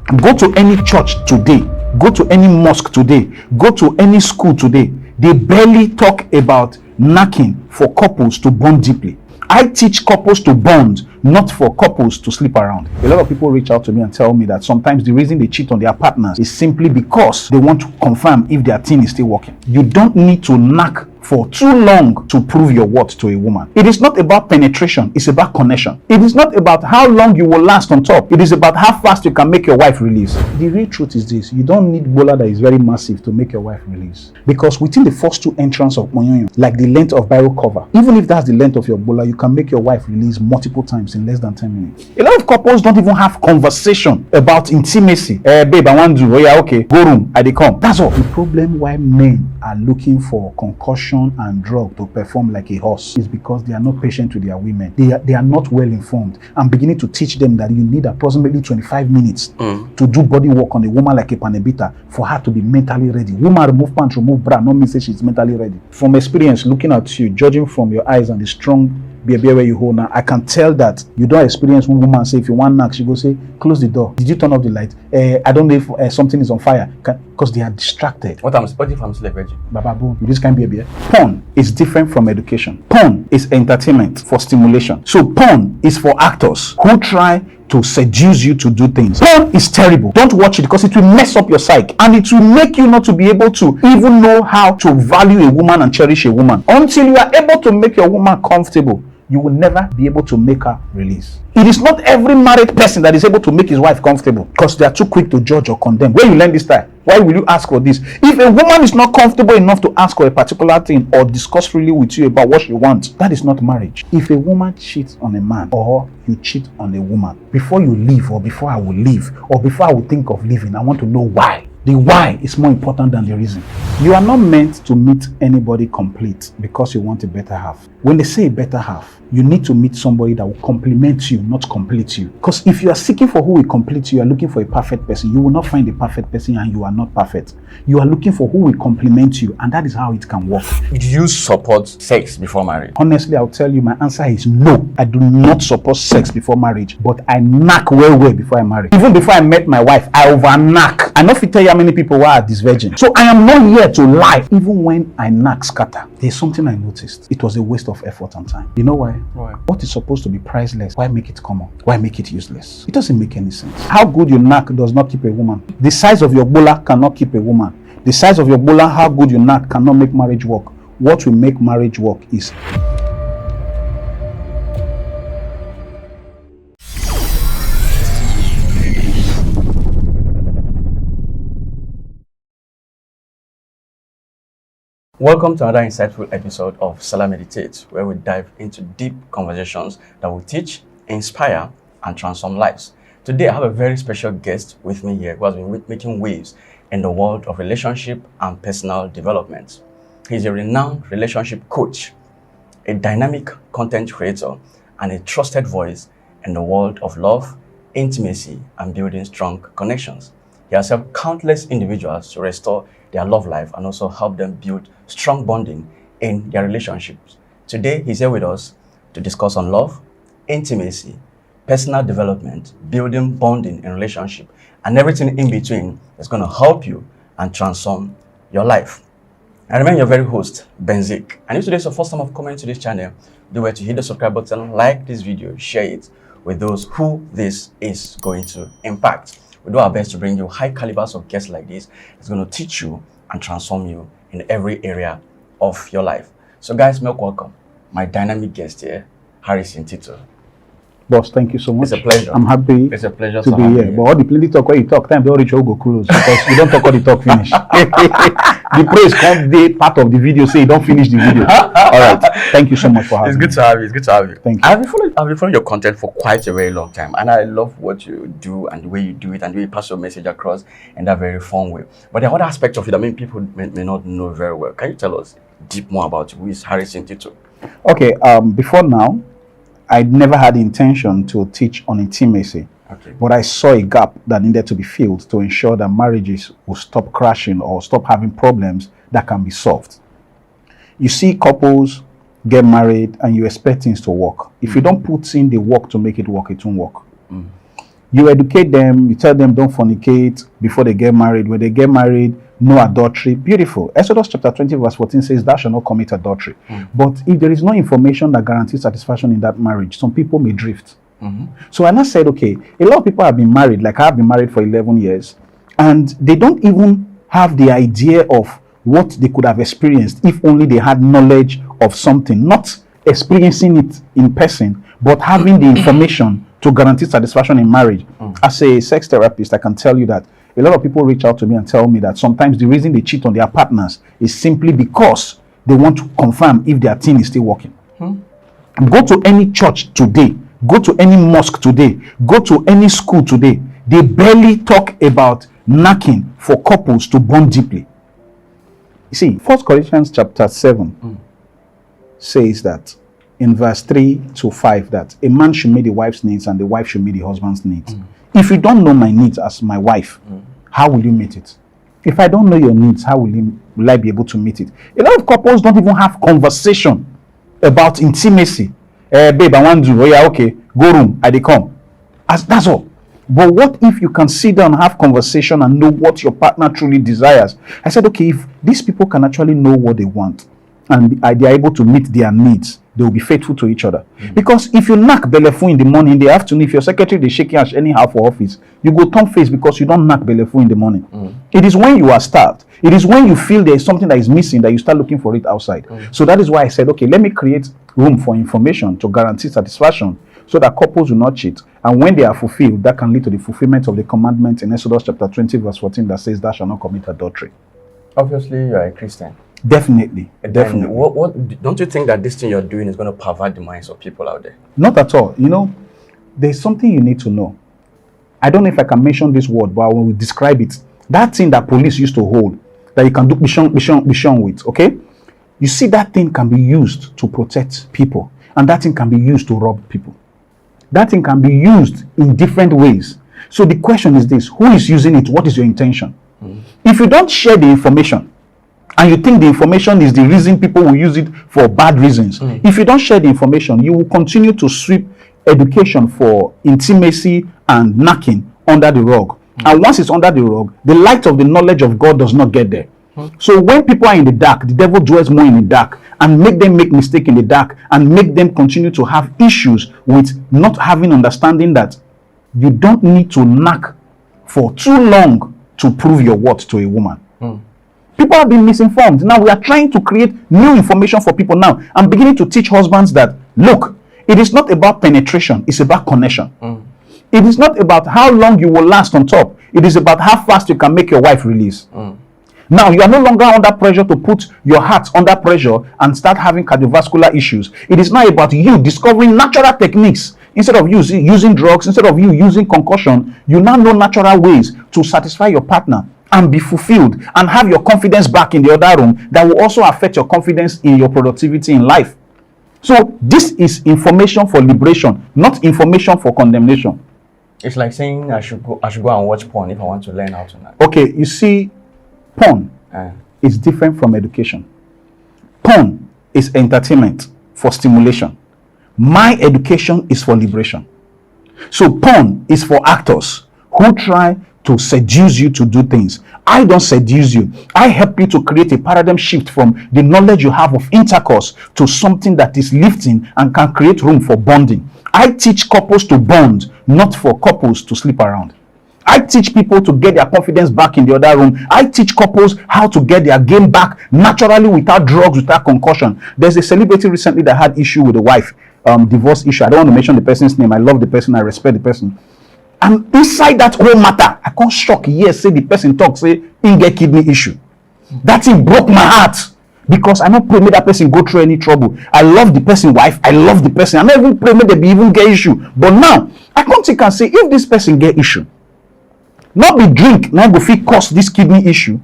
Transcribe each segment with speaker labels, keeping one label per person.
Speaker 1: Go to any church today, go to any mosque today, go to any school today. They barely talk about knacking for couples to bond deeply. I teach couples to bond, not for couples to sleep around. A lot of people reach out to me and tell me that sometimes the reason they cheat on their partners is simply because they want to confirm if their thing is still working. You don't need to knack for too long to prove your worth to a woman. It is not about penetration, it's about connection. It is not about how long you will last on top. It is about how fast you can make your wife release. The real truth is this: you don't need bola that is very massive to make your wife release. Because within the first two entrances of Onyoyo, like the length of Bible cover, even if that's the length of your bola, you can make your wife release multiple times in less than 10 minutes. A lot of couples don't even have conversation about intimacy. Babe, I want to do. Oh yeah, okay. Go room, I dey come. That's all. The problem why men are looking for concussion and drug to perform like a horse is because they are not patient with their women. They are not well informed. I'm beginning to teach them that you need approximately 25 minutes to do body work on a woman like a panebita for her to be mentally ready. Woman remove pants, remove bra, no mean say she's mentally ready. From experience, looking at you, judging from your eyes and the strong beer where you hold now, I can tell that you don't experience one woman say if you want knock, she go say, close the door. Did you turn off the light? I don't know if something is on fire. Because they are distracted.
Speaker 2: What if I'm still a virgin?
Speaker 1: Baba boom, this can be a beer. Porn is different from education. Porn is entertainment for stimulation. So porn is for actors who try to seduce you to do things. Porn is terrible. Don't watch it because it will mess up your psyche and it will make you not to be able to even know how to value a woman and cherish a woman. Until you are able to make your woman comfortable, you will never be able to make her release. It is not every married person that is able to make his wife comfortable because they are too quick to judge or condemn. Where you learn this style? Why will you ask for this? If a woman is not comfortable enough to ask for a particular thing or discuss freely with you about what she wants, that is not marriage. If a woman cheats on a man or you cheat on a woman, before you leave or before I will leave or before I will think of leaving, I want to know why. The why is more important than the reason. You are not meant to meet anybody complete because you want a better half. When they say a better half, you need to meet somebody that will complement you, not complete you. Because if you are seeking for who will complete you, you are looking for a perfect person. You will not find a perfect person and you are not perfect. You are looking for who will complement you, and that is how it can work.
Speaker 2: Do you support sex before marriage?
Speaker 1: Honestly, I'll tell you, my answer is no. I do not support sex before marriage, but I knack well before I marry. Even before I met my wife, I over knack. I know if you tell you how many people are this virgin. So I am not here to lie. Even when I knack scatter, there's something I noticed. It was a waste of effort and time. You know why?
Speaker 2: Why?
Speaker 1: What is supposed to be priceless, why make it common? Why make it useless? It doesn't make any sense. How good you knack does not keep a woman. The size of your bola cannot keep a woman. The size of your bola, how good you knack, cannot make marriage work. What will make marriage work is
Speaker 2: Welcome to another insightful episode of Selahmeditate, where we dive into deep conversations that will teach, inspire, and transform lives. Today, I have a very special guest with me here who has been making waves in the world of relationship and personal development. He's a renowned relationship coach, a dynamic content creator, and a trusted voice in the world of love, intimacy, and building strong connections. He has helped countless individuals to restore their love life and also help them build strong bonding in their relationships. Today, he's here with us to discuss on love, intimacy, personal development, building bonding in relationship, and everything in between that's going to help you and transform your life. I remain your very host, Benzik. And if today is your first time of coming to this channel, do well to hit the subscribe button, like this video, share it with those who this is going to impact. We do our best to bring you high calibers of guests like this. It's going to teach you and transform you in every area of your life. So guys, welcome my dynamic guest here, Tito.
Speaker 1: Boss, thank you so much.
Speaker 2: It's a pleasure.
Speaker 1: I'm happy
Speaker 2: It's a pleasure
Speaker 1: to be here. But all the plenty talk where you talk, time they all reach all go close because you don't talk all the talk finish. The praise come day part of the video say you don't finish the video. All right. Thank you so much for having me.
Speaker 2: It's good to have you. It's good to have you.
Speaker 1: Thank you.
Speaker 2: I've been following your content for quite a very long time, and I love what you do and the way you do it and the way you pass your message across in that very fun way. But there are other aspects of it that people may not know very well. Can you tell us deep more about who is Tito?
Speaker 1: Okay. Before now, I never had the intention to teach on intimacy.
Speaker 2: Okay.
Speaker 1: But I saw a gap that needed to be filled to ensure that marriages will stop crashing or stop having problems that can be solved. You see couples get married and you expect things to work. If you don't put in the work to make it work, it won't work. You educate them, you tell them don't fornicate before they get married. When they get married, no adultery. Beautiful. Exodus chapter 20 verse 14 says, thou shalt not commit adultery. But if there is no information that guarantees satisfaction in that marriage, some people may drift. So I said, okay, a lot of people have been married, like I have been married for 11 years, and they don't even have the idea of what they could have experienced if only they had knowledge of something, not experiencing it in person, but having the information to guarantee satisfaction in marriage. As a sex therapist, I can tell you that a lot of people reach out to me and tell me that sometimes the reason they cheat on their partners is simply because they want to confirm if their thing is still working. Go to any church today, go to any mosque today, go to any school today. They barely talk about knacking for couples to bond deeply. You see, 1 Corinthians chapter 7 says that in verse 3 to 5 that a man should meet the wife's needs and the wife should meet the husband's needs. If you don't know my needs as my wife, how will you meet it? If I don't know your needs, how will I be able to meet it? A lot of couples don't even have conversation about intimacy. Babe, I want to, oh yeah, okay, go room, I dey come. That's all. But what if you can sit down and have conversation and know what your partner truly desires? I said, okay, if these people can actually know what they want and they are able to meet their needs, they will be faithful to each other. Because if you knock bellefou in the morning, in the afternoon, if your secretary they shake hands anyhow for office, you go turn face because you don't knock bellefou in the morning. It is when you are starved, it is when you feel there is something that is missing that you start looking for it outside. So that is why I said, okay, let me create room for information to guarantee satisfaction so that couples will not cheat. And when they are fulfilled, that can lead to the fulfillment of the commandment in Exodus chapter 20 verse 14 that says, thou shalt not commit adultery.
Speaker 2: Obviously, you are a Christian.
Speaker 1: Definitely. Definitely.
Speaker 2: What don't you think that this thing you're doing is going to pervert the minds of people out there?
Speaker 1: Not at all. You know, there's something you need to know. I don't know if I can mention this word, but I will describe it. That thing that police used to hold, that you can do bishon with, okay? You see, that thing can be used to protect people, and that thing can be used to rob people. That thing can be used in different ways. So the question is this: who is using it? What is your intention? If you don't share the information, and you think the information is the reason people will use it for bad reasons, if you don't share the information, you will continue to sweep education for intimacy and knacking under the rug. And once it's under the rug, the light of the knowledge of God does not get there. So when people are in the dark, the devil dwells more in the dark and make them make mistake in the dark and make them continue to have issues with not having understanding that you don't need to knock for too long to prove your worth to a woman. People have been misinformed. Now we are trying to create new information for people now. I'm beginning to teach husbands that, look, it is not about penetration, it's about connection. It is not about how long you will last on top. It is about how fast you can make your wife release. Now, you are no longer under pressure to put your heart under pressure and start having cardiovascular issues. It is now about you discovering natural techniques. Instead of using drugs, instead of you using concussion, you now know natural ways to satisfy your partner and be fulfilled and have your confidence back in the other room that will also affect your confidence in your productivity in life. So this is information for liberation, not information for condemnation.
Speaker 2: It's like saying I should go and watch porn if I want to learn how to knock.
Speaker 1: Okay, you see, porn is different from education. Porn is entertainment for stimulation. My education is for liberation. So porn is for actors who try to seduce you to do things. I don't seduce you. I help you to create a paradigm shift from the knowledge you have of intercourse to something that is lifting and can create room for bonding. I teach couples to bond, not for couples to sleep around. I teach people to get their confidence back in the other room. I teach couples how to get their game back naturally without drugs, without concussion. There's a celebrity recently that had issue with a wife, divorce issue. I don't want to mention the person's name. I love the person. I respect the person. And inside that whole matter, I can't shock. Yes, say the person talk, say, in get kidney issue. That thing broke my heart. Because I don't pray make that person go through any trouble. I love the person wife. I love the person. I don't even pray make they be even get issue. But now, I can't think and say, if this person get issue, not be drink, now go fit cause this kidney issue.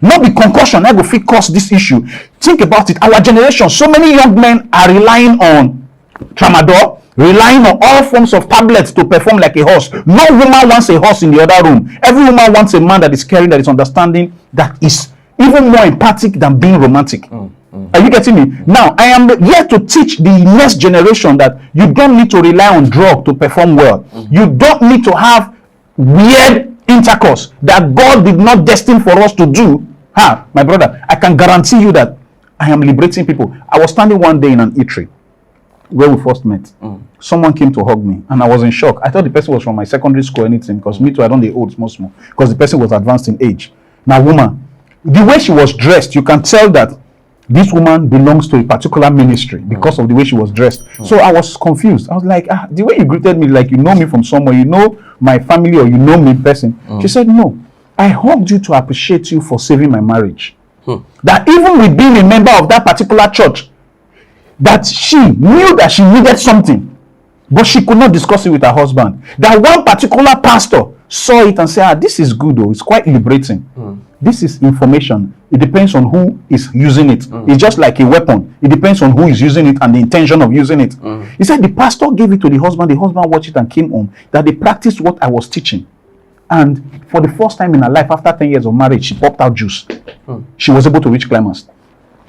Speaker 1: Not be concussion, now go fit cause this issue. Think about it. Our generation, so many young men are relying on tramadol, relying on all forms of tablets to perform like a horse. No woman wants a horse in the other room. Every woman wants a man that is caring, that is understanding, that is even more empathic than being romantic. Are you getting me? Now, I am here to teach the next generation that you don't need to rely on drug to perform well. You don't need to have weird intercourse that God did not destine for us to do. My brother, I can guarantee you that I am liberating people. I was standing one day in an eatery where we first met. Someone came to hug me and I was in shock. I thought the person was from my secondary school or anything, because me too, I don't dey old small because the person was advanced in age. Now, woman, the way she was dressed, you can tell that this woman belongs to a particular ministry because of the way she was dressed. So I was confused. I was like, the way you greeted me, like you know me from somewhere, you know my family or you know me in person. She said, no, I hugged you to appreciate you for saving my marriage. That even with being a member of that particular church, that she knew that she needed something, but she could not discuss it with her husband. That one particular pastor saw it and said, this is good though, it's quite liberating. This is information. It depends on who is using it. It's just like a weapon. It depends on who is using it and the intention of using it. He said the pastor gave it to the husband watched it and came home, that they practiced what I was teaching. And for the first time in her life, after 10 years of marriage, she popped out juice. She was able to reach climax.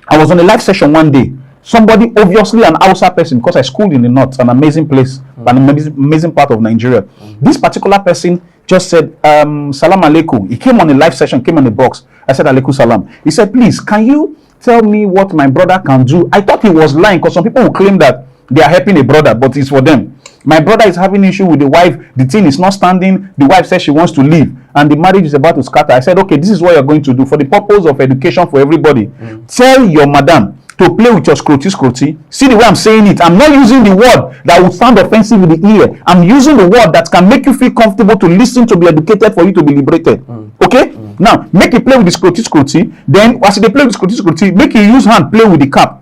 Speaker 1: I was on a live session one day. Somebody, obviously an Hausa person, because I schooled in the north, an amazing place, an amazing part of Nigeria. This particular person just said, Salam alaikum. He came on a live session, came on the box. I said, alaikum salam. He said, please, can you tell me what my brother can do? I thought he was lying, because some people will claim that they are helping a brother, but it's for them. My brother is having issue with the wife. The thing is not standing. The wife says she wants to leave, and the marriage is about to scatter. I said, okay, this is what you're going to do for the purpose of education for everybody. Tell your madam to play with your scroty. See the way I'm saying it. I'm not using the word that will sound offensive in the ear. I'm using the word that can make you feel comfortable to listen, to be educated, for you to be liberated. Okay? Now, make it play with the scroty. Then, as they play with the scroty, make you use hand play with the cap.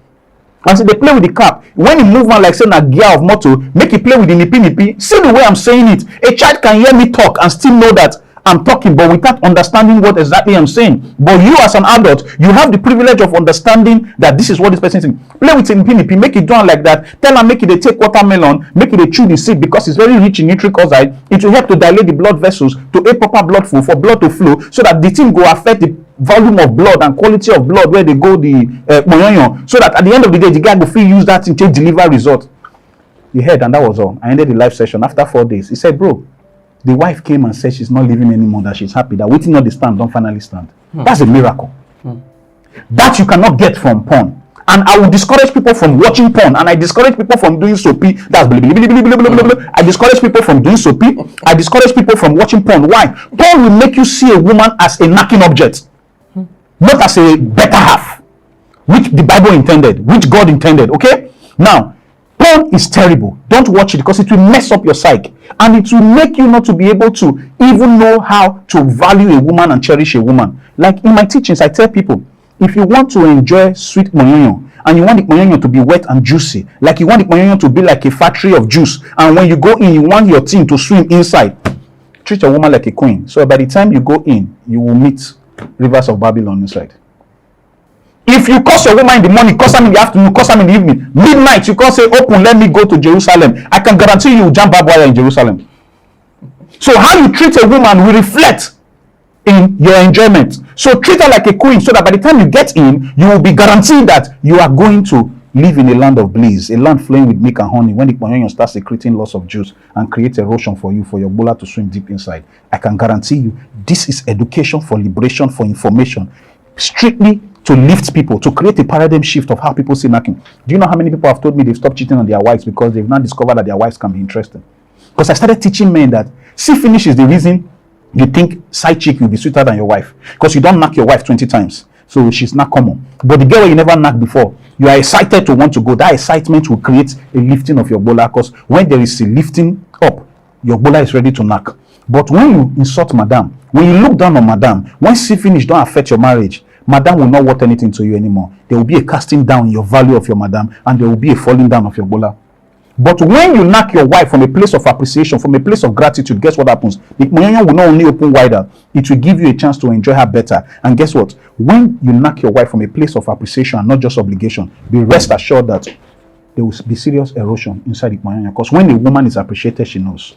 Speaker 1: As they play with the cap, when you move on like saying a gear of motor, make it play with the nippy. See the way I'm saying it. A child can hear me talk and still know that I'm talking, but without understanding what exactly I'm saying. But you as an adult, you have the privilege of understanding that this is what this person is saying. Play with nippy, make it done like that. Tell her, make it take watermelon, make it chew the seed, because it's very rich in nitric oxide. It will help to dilate the blood vessels to a proper blood flow, for blood to flow, so that the thing will affect the volume of blood and quality of blood where they go the so that at the end of the day the guy will feel use that thing to deliver result. He heard, and that was all. I ended the live session after 4 days. He said, bro, the wife came and said she's not living anymore, that she's happy, that waiting on the stand don't finally stand. That's a miracle. That you cannot get from porn. And I will discourage people from watching porn, and I discourage people from doing soapy. That's blah, blah, blah, blah, blah, blah, blah, blah. I discourage people from doing soapy. I discourage people from watching porn. Why? Porn will make you see a woman as a knacking object, not as a better half, which the Bible intended, which God intended. Okay? Now, porn is terrible. Don't watch it, because it will mess up your psyche, and it will make you not to be able to even know how to value a woman and cherish a woman. Like in my teachings, I tell people, if you want to enjoy sweet moyonyo, and you want the moyonyo to be wet and juicy, like you want the moyonyo to be like a factory of juice, and when you go in, you want your thing to swim inside, treat a woman like a queen. So by the time you go in, you will meet rivers of Babylon inside. If you curse your woman in the morning, curse her in the afternoon, curse her in the evening, midnight, you can't say, open, let me go to Jerusalem. I can guarantee you will jump barbed wire in Jerusalem. So how you treat a woman will reflect in your enjoyment. So treat her like a queen, so that by the time you get in, you will be guaranteed that you are going to live in a land of bliss, a land flowing with milk and honey, when the Ponyoyo starts secreting lots of juice and create erosion for you, for your bola to swim deep inside. I can guarantee you, this is education for liberation, for information, strictly to lift people, to create a paradigm shift of how people see knacking. Do you know how many people have told me they've stopped cheating on their wives because they've now discovered that their wives can be interesting? Because I started teaching men that see finish is the reason you think side chick will be sweeter than your wife, because you don't knock your wife 20 times, so she's not common. But the girl you never knocked before, you are excited to want to go. That excitement will create a lifting of your bola, because when there is a lifting up, your bola is ready to knock. But when you insult madam, when you look down on madam, when see finish don't affect your marriage, madam will not worth anything to you anymore. There will be a casting down in your value of your madam, and there will be a falling down of your bola. But when you knock your wife from a place of appreciation, from a place of gratitude, guess what happens? The Moyoyo will not only open wider, it will give you a chance to enjoy her better. And guess what? When you knock your wife from a place of appreciation and not just obligation, be rest assured that there will be serious erosion inside the Moyoyo. Because when a woman is appreciated, she knows.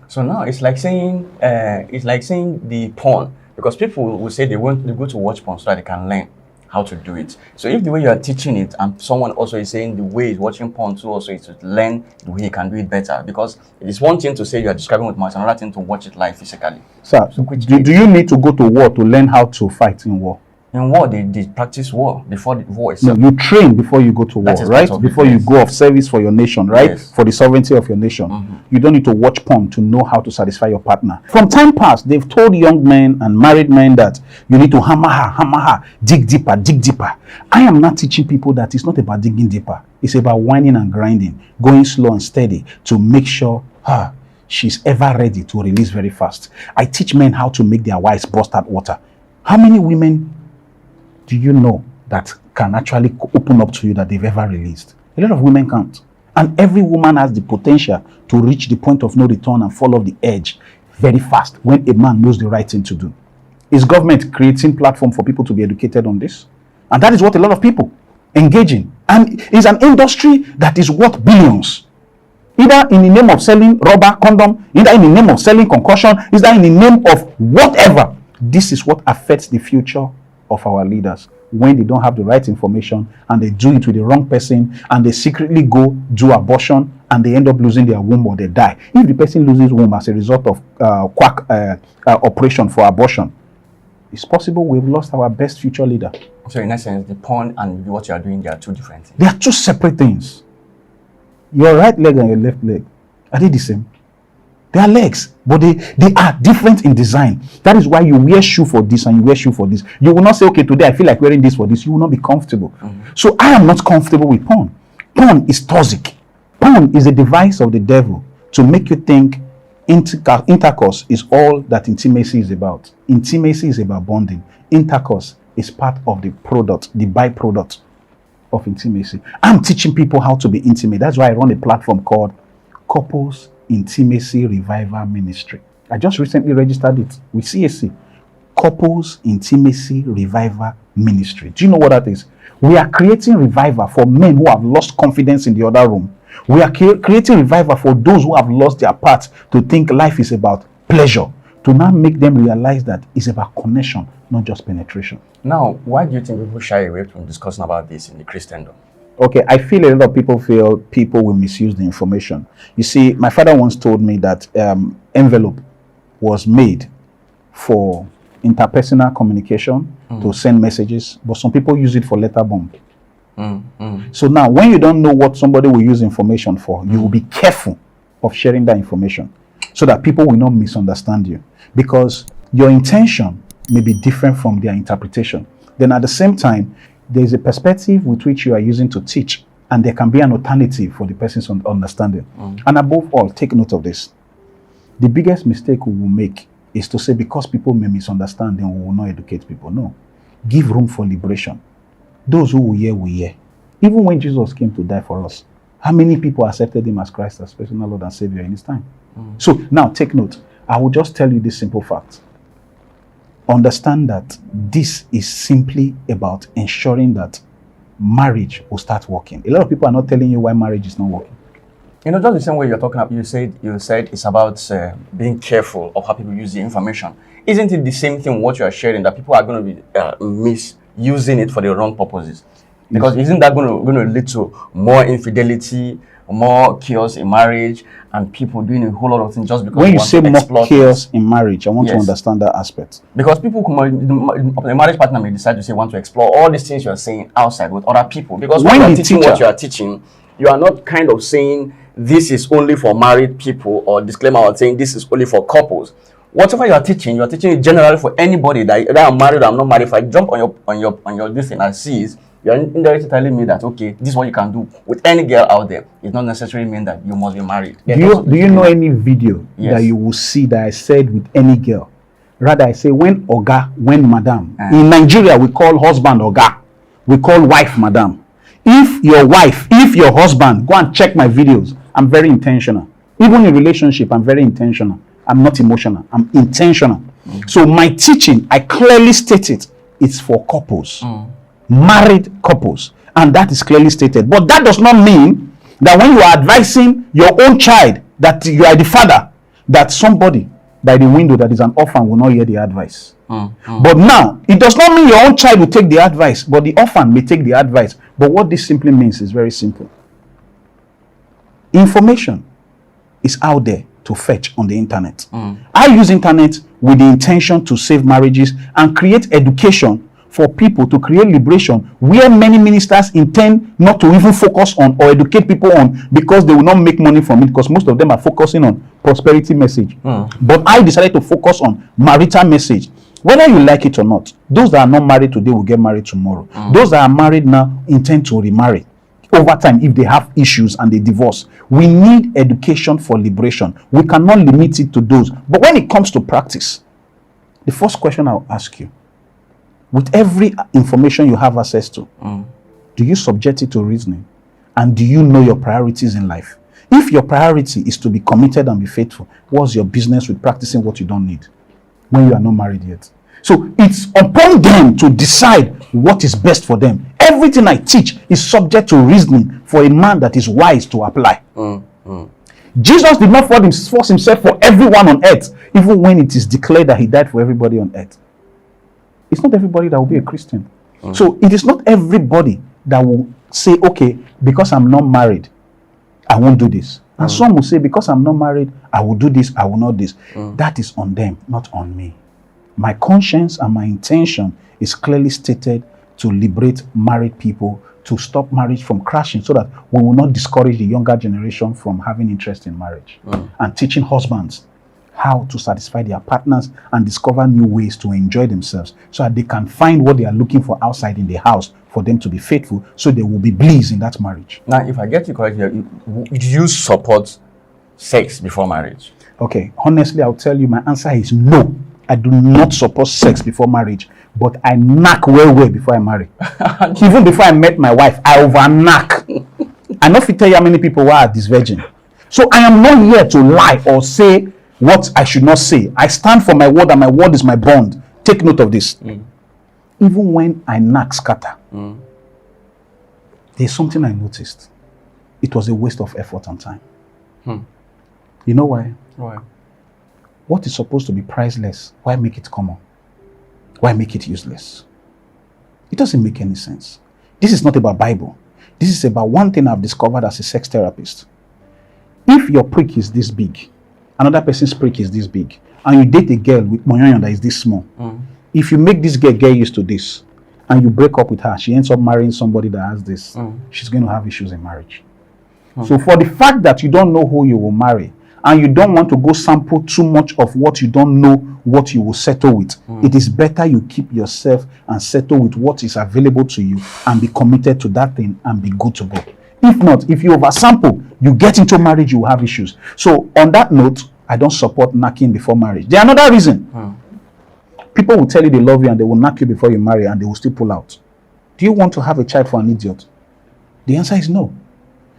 Speaker 2: So now it's like saying the porn, because people will say they go to watch porn so that they can learn how to do it. So if the way you are teaching it and someone also is saying the way he's watching porn too also is to learn the way he can do it better, because it is one thing to say you are describing with mouth, another thing to watch it live physically.
Speaker 1: Sir, do you need to go to war to learn how to fight in war?
Speaker 2: In war, they practice war before the war itself.
Speaker 1: No, you train before you go to war, right? Before you go of service for your nation, right?
Speaker 2: Yes.
Speaker 1: For the sovereignty of your nation. You don't need to watch porn to know how to satisfy your partner. From time past, they've told young men and married men that you need to hammer her, dig deeper, dig deeper. I am not teaching people that it's not about digging deeper. It's about whining and grinding, going slow and steady to make sure she's ever ready to release very fast. I teach men how to make their wives burst out water. How many women do you know that can actually open up to you that they've ever released? A lot of women can't. And every woman has the potential to reach the point of no return and fall off the edge very fast when a man knows the right thing to do. Is government creating platform for people to be educated on this? And that is what a lot of people engage in. And it's an industry that is worth billions. Either in the name of selling rubber, condom, either in the name of selling concussion, either in the name of whatever. This is what affects the future of our leaders when they don't have the right information and they do it with the wrong person and they secretly go do abortion and they end up losing their womb or they die. If the person loses womb as a result of quack operation for abortion, it's possible we've lost our best future leader.
Speaker 2: So in essence, the porn and what you are doing, they are two different things.
Speaker 1: They are two separate things. Your right leg and your left leg, are they the same? They are legs, but they are different in design. That is why you wear shoe for this and you wear shoe for this. You will not say, okay, today I feel like wearing this for this. You will not be comfortable. So I am not comfortable with porn. Porn is toxic. Porn is a device of the devil to make you think intercourse is all that intimacy is about. Intimacy is about bonding. Intercourse is part of the product, the byproduct of intimacy. I'm teaching people how to be intimate. That's why I run a platform called Couples Intimacy Revival Ministry. I just recently registered it with CAC. Couples Intimacy Revival Ministry. Do you know what that is? We are creating revival for men who have lost confidence in the other room. We are creating revival for those who have lost their path to think life is about pleasure, to now make them realize that it's about connection, not just penetration.
Speaker 2: Now, why do you think people shy away from discussing about this in the Christendom? Okay,
Speaker 1: I feel a lot of people feel people will misuse the information. You see, my father once told me that envelope was made for interpersonal communication, to send messages, but some people use it for letter bomb. So now, when you don't know what somebody will use information for, you will be careful of sharing that information so that people will not misunderstand you, because your intention may be different from their interpretation. Then at the same time, there is a perspective with which you are using to teach, and there can be an alternative for the person's understanding. And above all, take note of this. The biggest mistake we will make is to say because people may misunderstand, then we will not educate people. No. Give room for liberation. Those who will hear, will hear. Even when Jesus came to die for us, how many people accepted him as Christ as personal Lord and Savior in his time? So now take note. I will just tell you this simple fact. Understand that this is simply about ensuring that marriage will start working. A lot of people are not telling you why marriage is not working.
Speaker 2: You know, just the same way you're talking about, you said it's about being careful of how people use the information. Isn't it the same thing what you are sharing, that people are going to be misusing it for the wrong purposes? Because isn't that going to lead to more infidelity, more chaos in marriage, and people doing a whole lot of things just because
Speaker 1: when you say more chaos in marriage, I want to understand that aspect.
Speaker 2: Because people, the marriage partner may decide to say want to explore all these things you are saying outside with other people. Because when you are teaching what you are teaching, you are not kind of saying this is only for married people, or disclaimer or saying this is only for couples. Whatever you are teaching it generally for anybody that I'm married or I'm not married. If I jump on your this thing and sees, you're indirectly telling me that, okay, this is what you can do with any girl out there. It not necessarily mean that you must be married.
Speaker 1: Do you know any video that you will see that I said with any girl? Rather, I say when Oga, when Madam. In Nigeria, we call husband Oga. We call wife Madam. If your husband, go and check my videos. I'm very intentional. Even in relationship, I'm very intentional. I'm not emotional. I'm intentional. So my teaching, I clearly state it. It's for couples. Married couples, and that is clearly stated. But that does not mean that when you are advising your own child that you are the father, that somebody by the window that is an orphan will not hear the advice. But now, it does not mean your own child will take the advice, but the orphan may take the advice. But what this simply means is very simple. Information is out there to fetch on the internet. I use internet with the intention to save marriages and create education for people, to create liberation, where many ministers intend not to even focus on or educate people on, because they will not make money from it, because most of them are focusing on prosperity message. But I decided to focus on marital message. Whether you like it or not, those that are not married today will get married tomorrow. Those that are married now intend to remarry over time if they have issues and they divorce. We need education for liberation. We cannot limit it to those. But when it comes to practice, the first question I'll ask you, with every information you have access to, do you subject it to reasoning? And do you know your priorities in life? If your priority is to be committed and be faithful, what's your business with practicing what you don't need when you are not married yet? So it's upon them to decide what is best for them. Everything I teach is subject to reasoning for a man that is wise to apply. Jesus did not force himself for everyone on earth, even when it is declared that he died for everybody on earth. It's not everybody that will be a Christian. So it is not everybody that will say, okay, because I'm not married, I won't do this. And some will say, because I'm not married, I will do this, I will not do this. That is on them, not on me. My conscience and my intention is clearly stated to liberate married people, to stop marriage from crashing, so that we will not discourage the younger generation from having interest in marriage. And teaching husbands how to satisfy their partners and discover new ways to enjoy themselves, so that they can find what they are looking for outside in the house for them to be faithful, so they will be bliss in that marriage.
Speaker 2: Now, if I get you correctly, do you support sex before marriage?
Speaker 1: Okay, honestly, I'll tell you, my answer is no. I do not support sex before marriage, but I knack well before I marry. Even before I met my wife, I over knack. I not fit tell you how many people are this virgin. So I am not here to lie or say what I should not say. I stand for my word, and my word is my bond. Take note of this. Even when I knack scatter, there's something I noticed. It was a waste of effort and time. You know why?
Speaker 2: Why?
Speaker 1: What is supposed to be priceless, why make it common? Why make it useless? It doesn't make any sense. This is not about Bible. This is about one thing I've discovered as a sex therapist. If your prick is this big, another person's prick is this big, and you date a girl with moyoyo that is this small, if you make this girl get used to this, and you break up with her, she ends up marrying somebody that has this, she's going to have issues in marriage. So for the fact that you don't know who you will marry, and you don't want to go sample too much of what you don't know what you will settle with, it is better you keep yourself and settle with what is available to you and be committed to that thing and be good to go. If not, if you oversample, you get into marriage, you will have issues. So on that note, I don't support knacking before marriage. There's another reason. People will tell you they love you and they will knock you before you marry, and they will still pull out. Do you want to have a child for an idiot? The answer is no.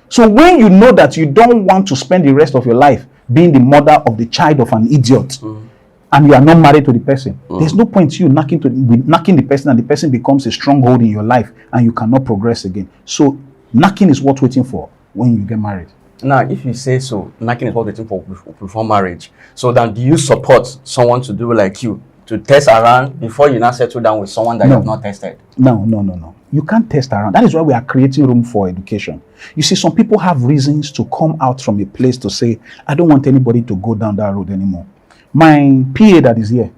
Speaker 1: So when you know that you don't want to spend the rest of your life being the mother of the child of an idiot, and you are not married to the person, there's no point you knocking the person, and the person becomes a stronghold in your life and you cannot progress again. So knocking is what waiting for when you get married.
Speaker 2: Now, if you say so, knocking is what waiting for before marriage. So then, do you support someone to do like you, to test around before you now settle down with someone that you have not tested?
Speaker 1: No. You can't test around. That is why we are creating room for education. You see, some people have reasons to come out from a place to say, I don't want anybody to go down that road anymore. My PA that is here,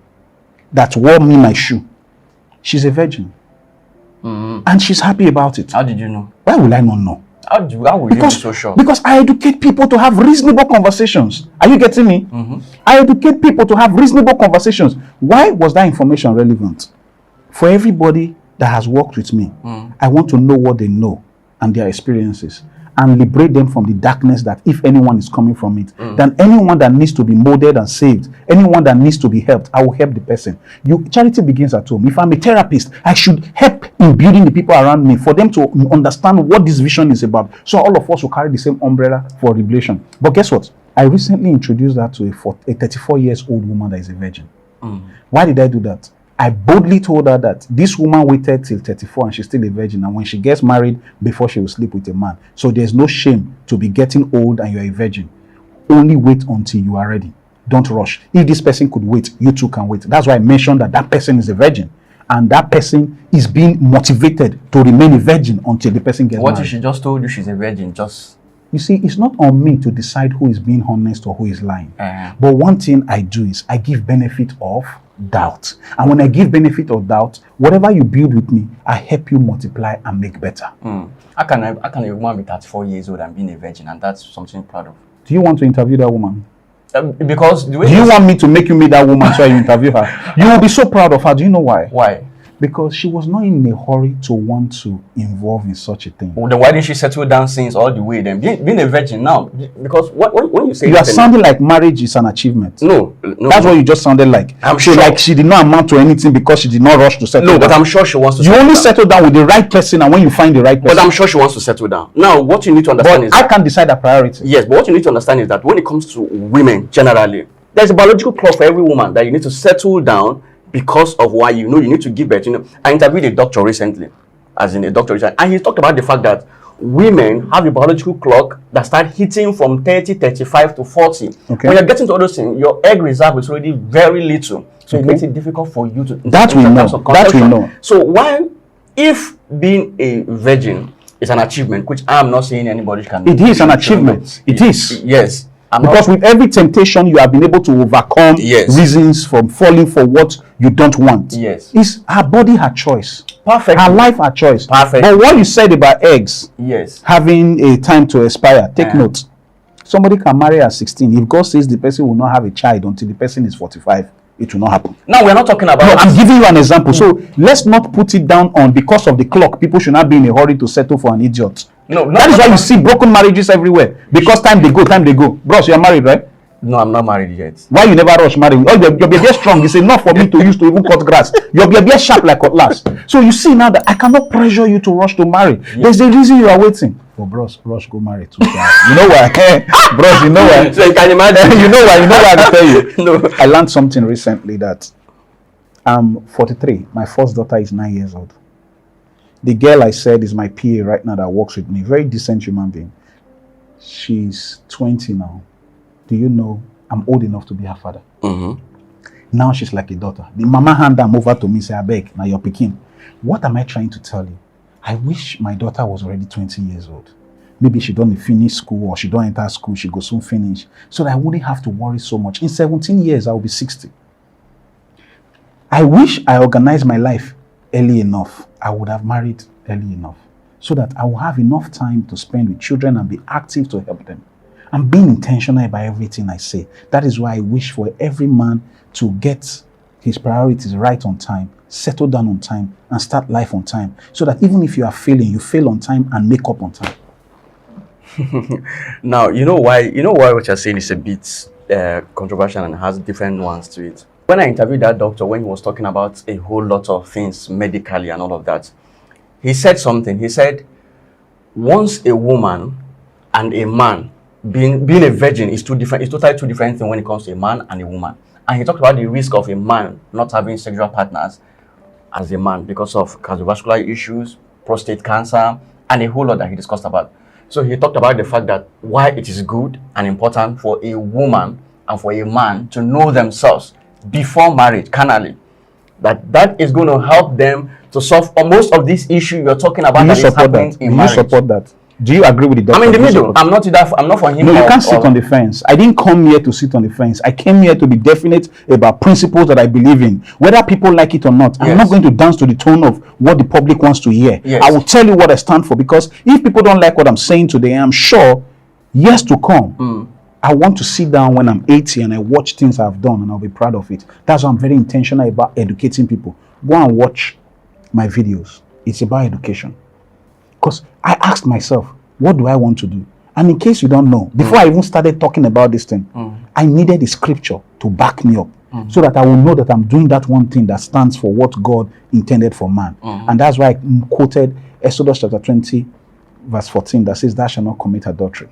Speaker 1: that wore me my shoe, she's a virgin. And she's happy about it.
Speaker 2: How did you know?
Speaker 1: Why will I not know?
Speaker 2: How will you be so sure?
Speaker 1: Because I educate people to have reasonable conversations. Are you getting me? I educate people to have reasonable conversations. Why was that information relevant? For everybody that has worked with me, I want to know what they know and their experiences, and liberate them from the darkness that, if anyone is coming from it, then anyone that needs to be molded and saved, anyone that needs to be helped, I will help the person. Charity begins at home. If I'm a therapist, I should help in building the people around me for them to understand what this vision is about. So all of us will carry the same umbrella for revelation. But guess what? I recently introduced that to a 34 years old woman that is a virgin. Why did I do that? I boldly told her that this woman waited till 34 and she's still a virgin, and when she gets married, before she will sleep with a man. So there's no shame to be getting old and you're a virgin. Only wait until you are ready. don't rush. If this person could wait, you too can wait. That's why I mentioned that person is a virgin. And that person is being motivated to remain a virgin until the person gets married.
Speaker 2: What if she just told you she's a virgin?
Speaker 1: You see, it's not on me to decide who is being honest or who is lying. But one thing I do is I give benefit of doubt. And when I give benefit of doubt, whatever you build with me, I help you multiply and make better.
Speaker 2: How can a woman be 34 years old and being a virgin? And that's something I'm proud of.
Speaker 1: Do you want to interview that woman?
Speaker 2: Because the way
Speaker 1: do you want me to make you meet that woman so you interview her? You will be so proud of her. Do you know why?
Speaker 2: Why?
Speaker 1: Because she was not in a hurry to want to involve in such a thing.
Speaker 2: Well, then why didn't she settle down since all the way then? Being a virgin now, because when you say...
Speaker 1: You are sounding like marriage is an achievement.
Speaker 2: No.
Speaker 1: That's what you just sounded like.
Speaker 2: I'm sure.
Speaker 1: Like she did not amount to anything because she did not rush to settle down.
Speaker 2: No, but I'm sure she wants to
Speaker 1: settle down. You only settle down with the right person and when you find the right person.
Speaker 2: But I'm sure she wants to settle down. Now, what you need to understand is...
Speaker 1: I can't decide a priority.
Speaker 2: Yes, but what you need to understand is that when it comes to women generally, there's a biological clock for every woman that you need to settle down because of why you need to give birth. I interviewed a doctor recently, and he talked about the fact that women have a biological clock that start hitting from 30, 35 to 40. Okay. When you're getting to all those things, your egg reserve is already very little. So it makes it difficult for you to...
Speaker 1: That we know.
Speaker 2: So why, if being a virgin is an achievement, which I'm not saying anybody can...
Speaker 1: It is an achievement. It is.
Speaker 2: Yes.
Speaker 1: Because with every temptation, you have been able to overcome reasons from falling for what you don't want.
Speaker 2: Yes.
Speaker 1: It's her body, her choice.
Speaker 2: Perfect.
Speaker 1: Her life, her choice.
Speaker 2: Perfect.
Speaker 1: But what you said about eggs, having a time to expire, take note. Somebody can marry at 16. If God says the person will not have a child until the person is 45, it will not happen.
Speaker 2: Now, we're not talking about...
Speaker 1: No, I'm giving you an example. So let's not put it down on because of the clock. People should not be in a hurry to settle for an idiot.
Speaker 2: No,
Speaker 1: that is why you see broken marriages everywhere. Because time they go. Bros, you are married, right?
Speaker 2: No, I'm not married yet.
Speaker 1: Why you never rush marrying? Oh, your baby is strong. It's enough for me to use to even cut grass. Your baby is sharp like cutlass. So you see now that I cannot pressure you to rush to marry. There's a reason you are waiting. Oh, bros, rush, go marry too fast. You know why? Bros, you know why?
Speaker 2: So you can imagine.
Speaker 1: You know why I tell you. No. I learned something recently that I'm 43. My first daughter is 9 years old. The girl I said is my PA right now that works with me. Very decent human being. She's 20 now. Do you know I'm old enough to be her father? Now she's like a daughter. The mama hand them over to me, say, I beg, now you're picking. What am I trying to tell you? I wish my daughter was already 20 years old. Maybe she don't finish school or she don't enter school, she go soon finish. So that I wouldn't have to worry so much. In 17 years, I will be 60. I wish I organized my life early enough. I would have married early enough so that I will have enough time to spend with children and be active to help them. I'm being intentional about everything I say. That is why I wish for every man to get his priorities right on time, settle down on time, and start life on time. So that even if you are failing, you fail on time and make up on time.
Speaker 2: Now, you know why what you're saying is a bit controversial and has different ones to it. When I interviewed that doctor, when he was talking about a whole lot of things medically and all of that, he said something. He said, once a woman and a man being a virgin is totally two different things when it comes to a man and a woman. And he talked about the risk of a man not having sexual partners as a man because of cardiovascular issues, prostate cancer, and a whole lot that he discussed about. So he talked about the fact that why it is good and important for a woman and for a man to know themselves before marriage, carnally. That is going to help them to solve most of this issue you're talking about that is happening in marriage.
Speaker 1: Do you support that? Do you agree with the doctor?
Speaker 2: I'm in the middle. I'm not for him.
Speaker 1: No, you can't sit on the fence. I didn't come here to sit on the fence. I came here to be definite about principles that I believe in. Whether people like it or not, I'm not going to dance to the tone of what the public wants to hear. I will tell you what I stand for, because if people don't like what I'm saying today, I'm sure years to come, I want to sit down when I'm 80 and I watch things I've done and I'll be proud of it. That's why I'm very intentional about educating people. Go and watch my videos. It's about education. Because I asked myself, what do I want to do? And in case you don't know, before I even started talking about this thing, I needed a scripture to back me up so that I will know that I'm doing that one thing that stands for what God intended for man. And that's why I quoted Exodus chapter 20, verse 14, that says, thou shalt not commit adultery.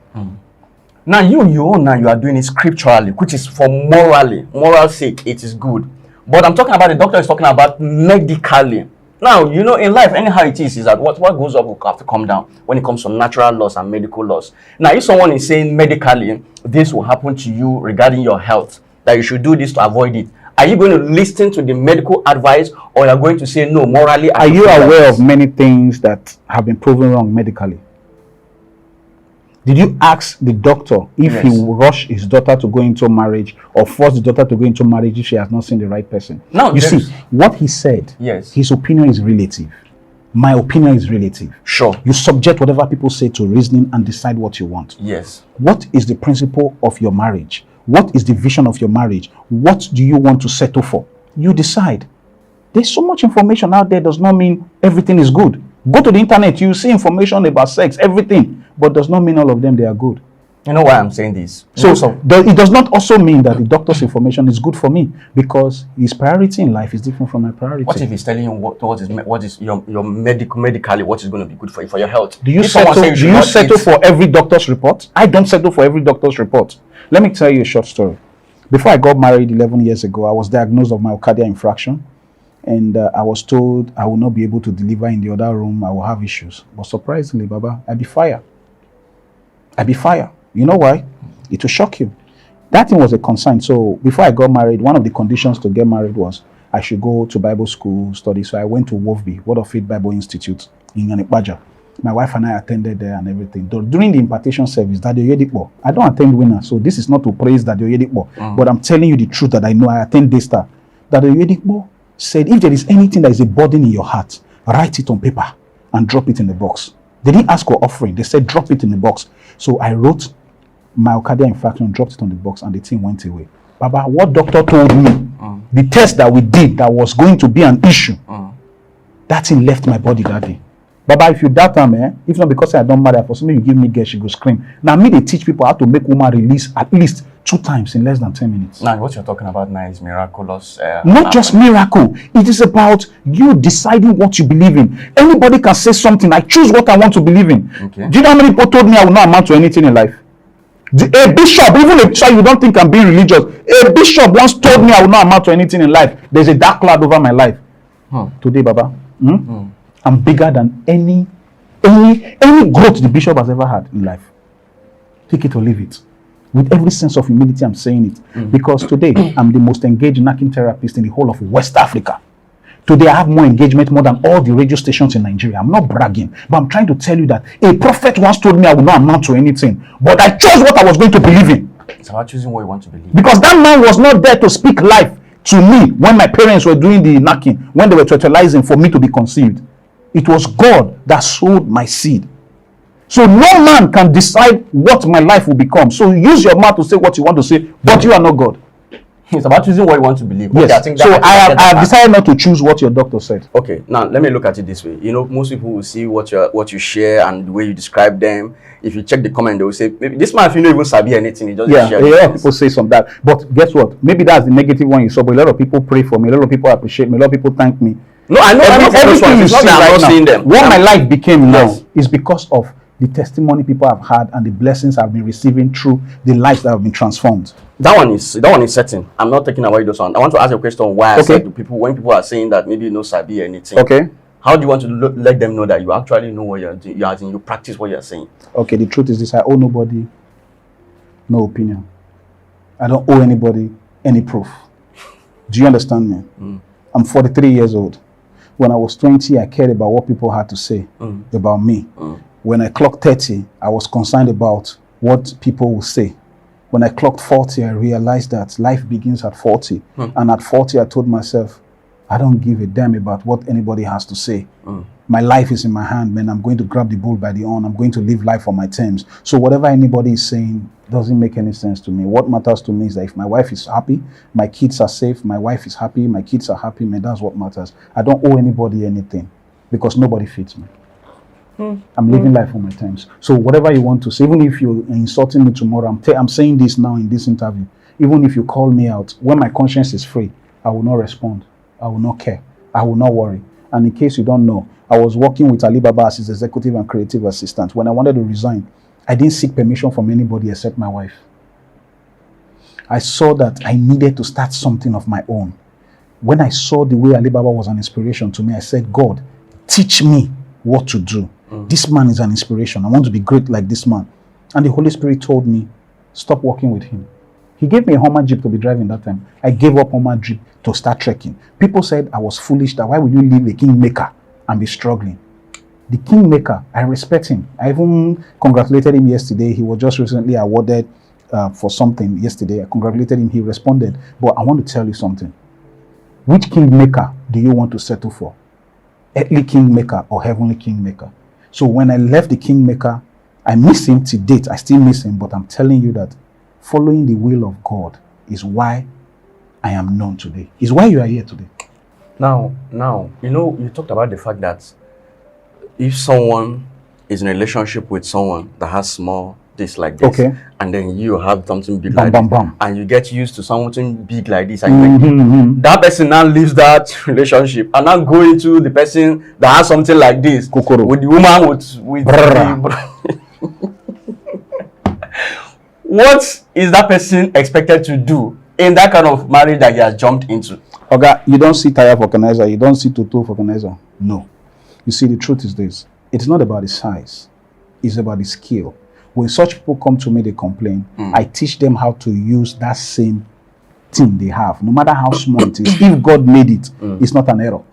Speaker 2: Now you are doing it scripturally, which is for moral sake, it is good. But I'm talking about, the doctor is talking about medically. Now, in life, anyhow it is that what goes up will have to come down when it comes to natural laws and medical laws. Now, if someone is saying medically, this will happen to you regarding your health, that you should do this to avoid it, are you going to listen to the medical advice, or are you going to say no, morally?
Speaker 1: Are you aware of many things that have been proven wrong medically? Did you ask the doctor if he will rush his daughter to go into marriage or force the daughter to go into marriage if she has not seen the right person?
Speaker 2: No,
Speaker 1: you see, what he said, his opinion is relative. My opinion is relative.
Speaker 2: Sure.
Speaker 1: You subject whatever people say to reasoning and decide what you want.
Speaker 2: Yes.
Speaker 1: What is the principle of your marriage? What is the vision of your marriage? What do you want to settle for? You decide. There's so much information out there, does not mean everything is good. Go to the internet, you see information about sex, everything, but does not mean all of them they are good.
Speaker 2: You know why I'm saying this?
Speaker 1: So it does not also mean that the doctor's information is good for me, because his priority in life is different from my priority.
Speaker 2: What if he's telling you what is your medically what is going to be good for you, for your health?
Speaker 1: Do you settle for every doctor's report? I don't settle for every doctor's report. Let me tell you a short story. Before I got married 11 years ago, I was diagnosed of myocardial infarction, and I was told I will not be able to deliver in the other room. I will have issues. But surprisingly, Baba, I be fire. You know why? It will shock you. That thing was a concern. So before I got married, one of the conditions to get married was I should go to Bible school study. So I went to WOFB, Word of Faith Bible Institute in Yanekbaja. My wife and I attended there and everything. During the impartation service, Daddy Oyedipo, I don't attend winner, so this is not to praise Daddy Oyedipo, but I'm telling you the truth that I know. I attend Daystar. Daddy Oyedipo said, if there is anything that is a burden in your heart, write it on paper and drop it in the box. They didn't ask for offering. They said, drop it in the box. So I wrote myocardial infarction, dropped it on the box, and the thing went away. Baba, what doctor told me, the test that we did that was going to be an issue, that thing left my body that day. Baba, if you doubt them, if not because I don't marry, for somebody you give me girl, she go scream. Now me, they teach people how to make woman release at least 2 times in less than 10 minutes.
Speaker 2: Now, what you're talking about now is miraculous.
Speaker 1: Not just miracle. It is about you deciding what you believe in. Anybody can say something. I choose what I want to believe in.
Speaker 2: Okay.
Speaker 1: Do you know how many people told me I will not amount to anything in life? A bishop, even a child you don't think I'm being religious, a bishop once told me I will not amount to anything in life. There's a dark cloud over my life. Today, Baba, I'm bigger than any growth the bishop has ever had in life. Take it or leave it. With every sense of humility, I'm saying it. Because today, I'm the most engaged knacking therapist in the whole of West Africa. Today, I have more engagement, more than all the radio stations in Nigeria. I'm not bragging, but I'm trying to tell you that a prophet once told me I will not amount to anything, but I chose what I was going to believe in.
Speaker 2: It's about choosing what you want to believe.
Speaker 1: Because that man was not there to speak life to me when my parents were doing the knacking, when they were fertilizing for me to be conceived. It was God that sowed my seed. So no man can decide what my life will become. So use your mouth to say what you want to say, but you are not God.
Speaker 2: It's about choosing what you want to believe.
Speaker 1: Yes.
Speaker 2: Okay, I think
Speaker 1: so I have decided not to choose what your doctor said.
Speaker 2: Okay, now let me look at it this way. You know, most people will see what you share and the way you describe them. If you check the comment, they will say, maybe this man, if you don't even sabi anything, he just share.
Speaker 1: A lot of people say some that. But guess what? Maybe that's the negative one you saw, but a lot of people pray for me, a lot of people appreciate me, a lot of people thank me.
Speaker 2: No, I know
Speaker 1: everything you see right now.
Speaker 2: Seeing them.
Speaker 1: What my life became now is because of the testimony people have had and the blessings I've been receiving through the lives that have been transformed.
Speaker 2: That one is certain. I'm not taking away those ones. I want to ask a question why I said to people, when people are saying that maybe you know sabi anything.
Speaker 1: Okay.
Speaker 2: How do you want to let them know that you actually know what you're doing? You practice what you're saying.
Speaker 1: Okay, the truth is this: I owe nobody no opinion. I don't owe anybody any proof. Do you understand me? I'm 43 years old. When I was 20, I cared about what people had to say about me. When I clocked 30, I was concerned about what people will say. When I clocked 40, I realized that life begins at 40. And at 40, I told myself, I don't give a damn about what anybody has to say. My life is in my hand, man. I'm going to grab the bull by the horn. I'm going to live life on my terms. So whatever anybody is saying doesn't make any sense to me. What matters to me is that if my wife is happy, my kids are safe, my wife is happy, my kids are happy, man, that's what matters. I don't owe anybody anything because nobody fits me. I'm living life on my terms. So whatever you want to say, even if you're insulting me tomorrow, I'm saying this now in this interview. Even if you call me out, when my conscience is free, I will not respond. I will not care. I will not worry. And in case you don't know, I was working with Alibaba as his executive and creative assistant. When I wanted to resign, I didn't seek permission from anybody except my wife. I saw that I needed to start something of my own. When I saw the way Alibaba was an inspiration to me, I said, God, teach me what to do. This man is an inspiration. I want to be great like this man. And the Holy Spirit told me, stop working with him. He gave me a Hummer Jeep to be driving that time. I gave up Hummer Jeep to start trekking. People said I was foolish, that why would you leave a kingmaker and be struggling? The kingmaker, I respect him. I even congratulated him yesterday. He was just recently awarded for something yesterday. I congratulated him. He responded. But I want to tell you something. Which kingmaker do you want to settle for? Earthly kingmaker or heavenly kingmaker? So when I left the kingmaker, I miss him to date. I still miss him. But I'm telling you that following the will of God is why I am known today. Is why you are here today.
Speaker 2: Now, you talked about the fact that if someone is in a relationship with someone that has small this like this,
Speaker 1: okay,
Speaker 2: and then you have something big
Speaker 1: bam,
Speaker 2: like
Speaker 1: bam,
Speaker 2: this,
Speaker 1: bam,
Speaker 2: and you get used to something big like this, and that person now leaves that relationship and now go into the person that has something like this
Speaker 1: Kokoro.
Speaker 2: with the woman with the what is that person expected to do in that kind of marriage that he has jumped into?
Speaker 1: Okay, you don't see tire vulcanizer, you don't see toto vulcanizer. No. You see, the truth is this. It's not about the size. It's about the skill. When such people come to me, they complain. I teach them how to use that same thing they have. No matter how small it is. If God made it, it's not an error.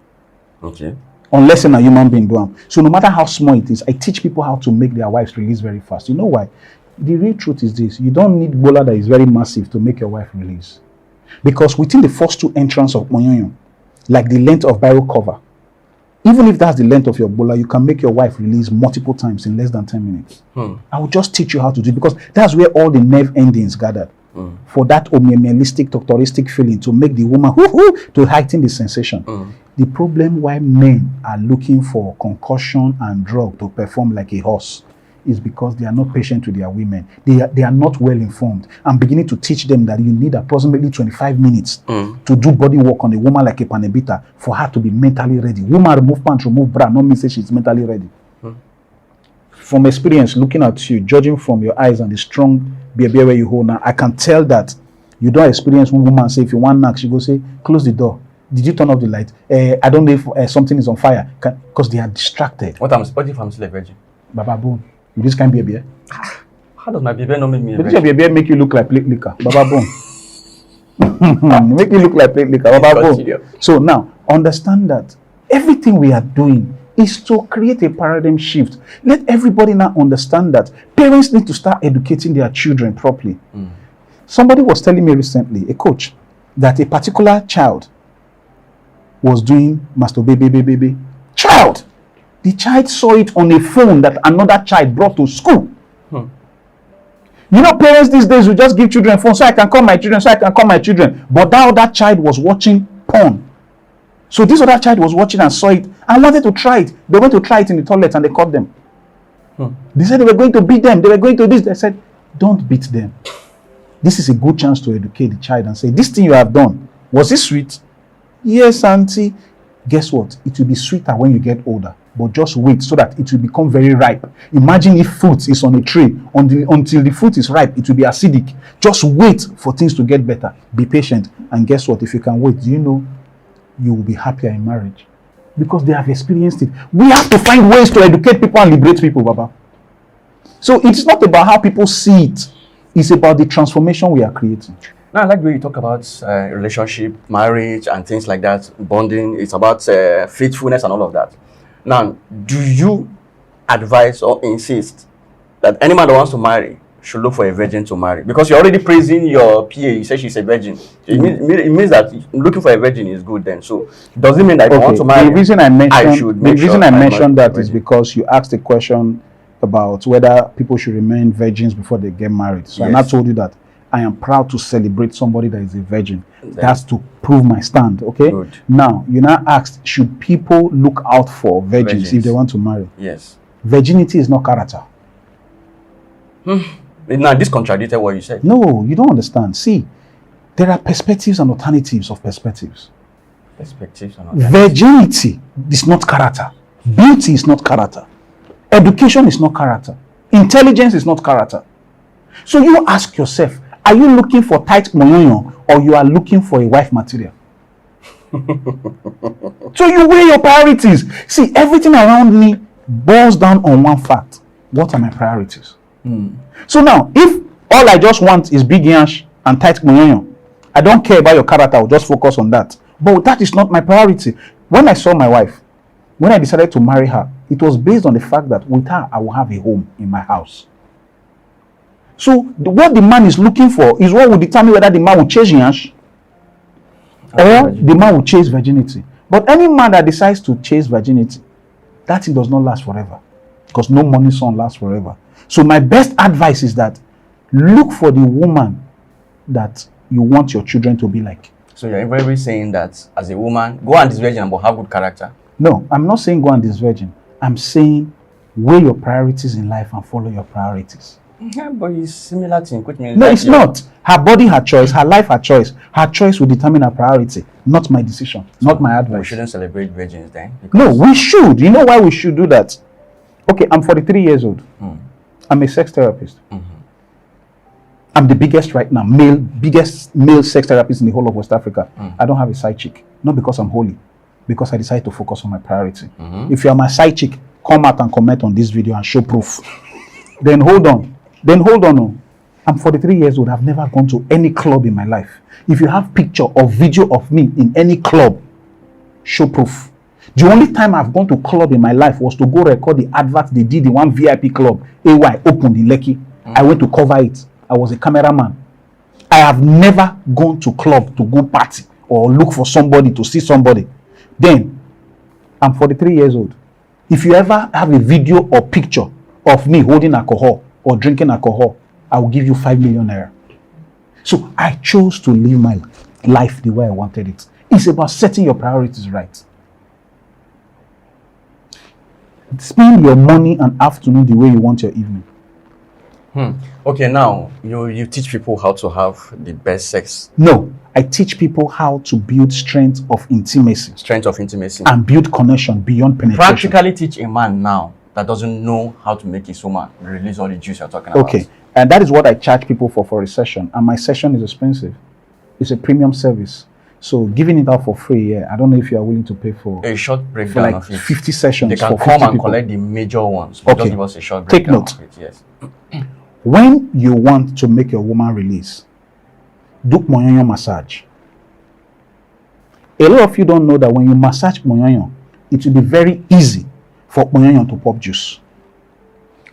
Speaker 2: Okay.
Speaker 1: Unless a human being do them. So no matter how small it is, I teach people how to make their wives release very fast. You know why? The real truth is this. You don't need bola that is very massive to make your wife release. Because within the first two entrances of Moyoyo, like the length of barrel cover, even if that's the length of your bola, you can make your wife release multiple times in less than 10 minutes. I will just teach you how to do it because that's where all the nerve endings gathered. For that homeomelistic, doctoristic feeling to make the woman, to heighten the sensation. The problem why men are looking for concussion and drug to perform like a horse is because they are not patient with their women. They are not well informed. I'm beginning to teach them that you need approximately 25 minutes to do body work on a woman like a panebita for her to be mentally ready. Woman remove pants, remove bra, not mean say she's mentally ready. From experience, looking at you, judging from your eyes and the strong behavior where you hold now, I can tell that you don't experience one woman say, if you want knock, she go say, close the door. Did you turn off the light? I don't know if something is on fire. Because they are distracted.
Speaker 2: What if I'm still a virgin?
Speaker 1: Baba boom. This can be a beer.
Speaker 2: How does my baby not make me a
Speaker 1: but
Speaker 2: virgin?
Speaker 1: This beer make you look like plate liquor. Baba boom. Make you look like plate liquor. Baba boom. So now, understand that everything we are doing is to create a paradigm shift. Let everybody now understand that parents need to start educating their children properly. Somebody was telling me recently, a coach, that a particular child was doing baby. Child! The child saw it on a phone that another child brought to school. You know, parents these days will just give children phones so I can call my children, But that other child was watching porn. So this other child was watching and saw it and wanted to try it. They went to try it in the toilet and they caught them. They said they were going to beat them. They were going to this. They said, don't beat them. This is a good chance to educate the child and say, this thing you have done, was it sweet? Yes, auntie. Guess what? It will be sweeter when you get older. But just wait so that it will become very ripe. Imagine if fruit is on a tree. Until the fruit is ripe, it will be acidic. Just wait for things to get better. Be patient. And guess what? If you can wait, do you know you will be happier in marriage? Because they have experienced it. We have to find ways to educate people and liberate people, Baba. So it's not about how people see it. It's about the transformation we are creating.
Speaker 2: Now, I like the way you talk about relationship, marriage, and things like that, bonding. It's about faithfulness and all of that. Now, do you advise or insist that any man that wants to marry should look for a virgin to marry? Because you're already praising your PA. You say she's a virgin. It means that looking for a virgin is good then. So, does it mean that if I want to marry,
Speaker 1: the reason I mentioned that is because you asked a question about whether people should remain virgins before they get married. So, yes. I now told you that I am proud to celebrate somebody that is a virgin. That's to prove my stand, okay?
Speaker 2: Good. Now,
Speaker 1: you now asked, should people look out for virgins if they want to marry?
Speaker 2: Yes.
Speaker 1: Virginity is not character.
Speaker 2: Now, this contradicted what you said.
Speaker 1: No, you don't understand. See, there are perspectives and alternatives of perspectives.
Speaker 2: Perspectives and alternatives.
Speaker 1: Virginity is not character. Beauty is not character. Education is not character. Intelligence is not character. So you ask yourself, are you looking for tight moyoyo or you are looking for a wife material? So you weigh your priorities. See, everything around me boils down on one fact. What are my priorities? So now, if all I just want is big yash and tight moyonyo. I don't care about your character. I'll just focus on that. But that is not my priority. When I saw my wife, when I decided to marry her, it was based on the fact that with her, I will have a home in my house. So what the man is looking for is what will determine whether the man will chase Yansh or the man will chase virginity. But any man that decides to chase virginity, that thing does not last forever. Because no money son lasts forever. So my best advice is that look for the woman that you want your children to be like.
Speaker 2: So you're very saying that as a woman, go and disvirgin but have good character.
Speaker 1: No, I'm not saying go and disvirgin. I'm saying weigh your priorities in life and follow your priorities.
Speaker 2: Yeah, but it's similar thing. Which means
Speaker 1: no, it's not. Her body, her choice. Her life, her choice. Her choice will determine her priority, not my decision, not my advice.
Speaker 2: We shouldn't celebrate virgins then?
Speaker 1: No, we should. You know why we should do that? Okay, I'm 43 years old. I'm a sex therapist. I'm the biggest right now, biggest male sex therapist in the whole of West Africa. I don't have a side chick. Not because I'm holy, because I decided to focus on my priority. If you are my side chick, come out and comment on this video and show proof. Then hold on. I'm 43 years old. I've never gone to any club in my life. If you have picture or video of me in any club, show proof. The only time I've gone to club in my life was to go record the advert they did in one VIP club, AY, opened in Lekki. I went to cover it. I was a cameraman. I have never gone to club to go party or look for somebody to see somebody. Then, I'm 43 years old. If you ever have a video or picture of me holding alcohol or drinking alcohol, I will give you 5 million naira. So I chose to live my life the way I wanted it. It's about setting your priorities right. Spend your morning and afternoon the way you want your evening.
Speaker 2: Okay, now you teach people how to have the best sex.
Speaker 1: No, I teach people how to build strength of intimacy.
Speaker 2: Strength of intimacy.
Speaker 1: And build connection beyond penetration.
Speaker 2: Practically teach a man now that doesn't know how to make his woman release all the juice you're talking about.
Speaker 1: Okay, and that is what I charge people for a session. And my session is expensive. It's a premium service. So giving it out for free, I don't know if you are willing to pay for
Speaker 2: a short breakdown
Speaker 1: like
Speaker 2: of it.
Speaker 1: 50 sessions.
Speaker 2: They can
Speaker 1: for
Speaker 2: come and
Speaker 1: people.
Speaker 2: collect the major ones. But just give us a short
Speaker 1: Take
Speaker 2: breakdown
Speaker 1: note.
Speaker 2: of it. Yes.
Speaker 1: When you want to make your woman release, do moyonyo massage. A lot of you don't know that when you massage moyonyo, it will be very easy for moyonyo to pop juice.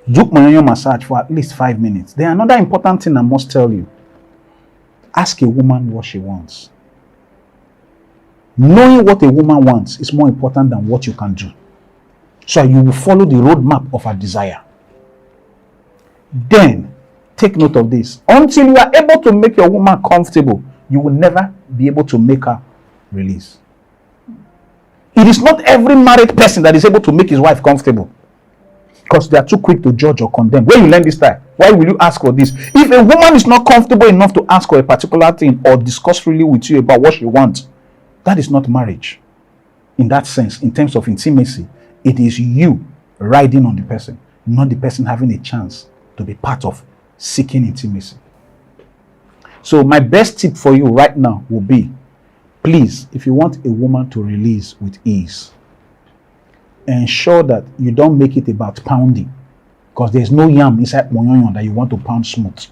Speaker 1: Do moyonyo massage for at least 5 minutes. Then another important thing I must tell you. Ask a woman what she wants. Knowing what a woman wants is more important than what you can do. So you will follow the roadmap of her desire. Then, take note of this. Until you are able to make your woman comfortable, you will never be able to make her release. It is not every married person that is able to make his wife comfortable. Because they are too quick to judge or condemn. Where you learn this time? Why will you ask for this? If a woman is not comfortable enough to ask for a particular thing or discuss freely with you about what she wants, that is not marriage. In that sense, in terms of intimacy, it is you riding on the person, not the person having a chance to be part of seeking intimacy. So my best tip for you right now will be, please, if you want a woman to release with ease, ensure that you don't make it about pounding, because there's no yam inside moyonyo that you want to pound smooth.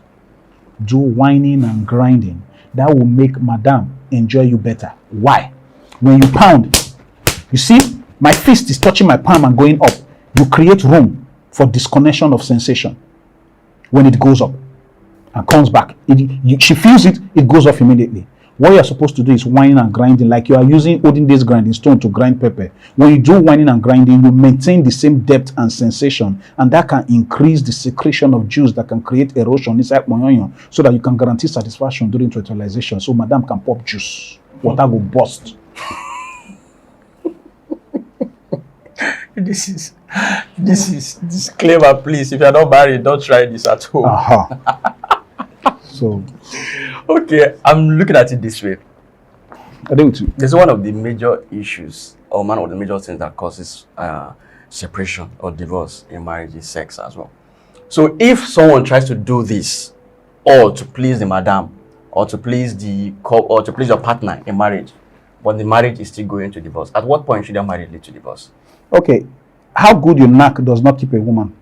Speaker 1: Do whining and grinding. That will make madam enjoy you better. Why? When you pound, you see, my fist is touching my palm and going up. You create room for disconnection of sensation when it goes up and comes back. She feels it, it goes off immediately. What you're supposed to do is whining and grinding, like you are using olden days grinding stone to grind pepper. When you do whining and grinding, you maintain the same depth and sensation, and that can increase the secretion of juice that can create erosion inside moyonyo, so that you can guarantee satisfaction during fertilization. So madam can pop juice, water will burst.
Speaker 2: This is disclaimer, please. If you're not married, don't try this at home.
Speaker 1: So,
Speaker 2: okay, I'm looking at it this way.
Speaker 1: I do too.
Speaker 2: There's one of the major issues, or one of the major things that causes separation or divorce in marriage is sex as well. So if someone tries to do this, or to please the madam, or to please or to please your partner in marriage, but the marriage is still going to divorce, at what point should your marriage lead to divorce?
Speaker 1: Okay, how good you knack does not keep a woman.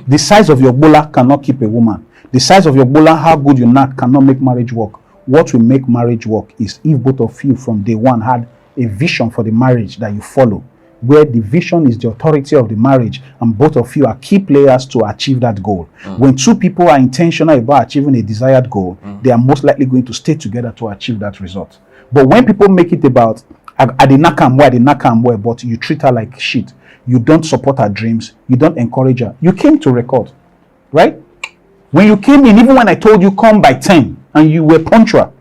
Speaker 1: The size of your bola cannot keep a woman. The size of your bola, how good you knack, cannot make marriage work. What will make marriage work is if both of you from day one had a vision for the marriage that you follow, where the vision is the authority of the marriage and both of you are key players to achieve that goal. When two people are intentional about achieving a desired goal, they are most likely going to stay together to achieve that result. But when people make it about I did not come where, but you treat her like shit, you don't support her dreams, you don't encourage her. You came to record, right? When you came in, even when I told you come by 10 and you were punctual,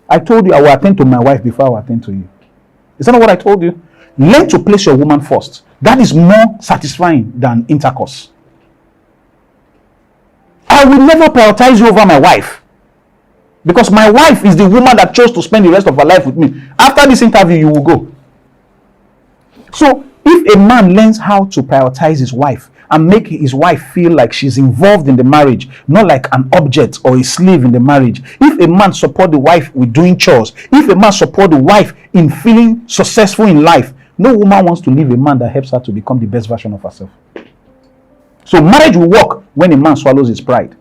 Speaker 1: I told you I will attend to my wife before I will attend to you. Is that not what I told you? Learn to place your woman first. That is more satisfying than intercourse. I will never prioritize you over my wife, because my wife is the woman that chose to spend the rest of her life with me. After this interview, you will go. So if a man learns how to prioritize his wife and make his wife feel like she's involved in the marriage, not like an object or a slave in the marriage. If a man support the wife with doing chores, if a man support the wife in feeling successful in life, no woman wants to leave a man that helps her to become the best version of herself. So marriage will work when a man swallows his pride.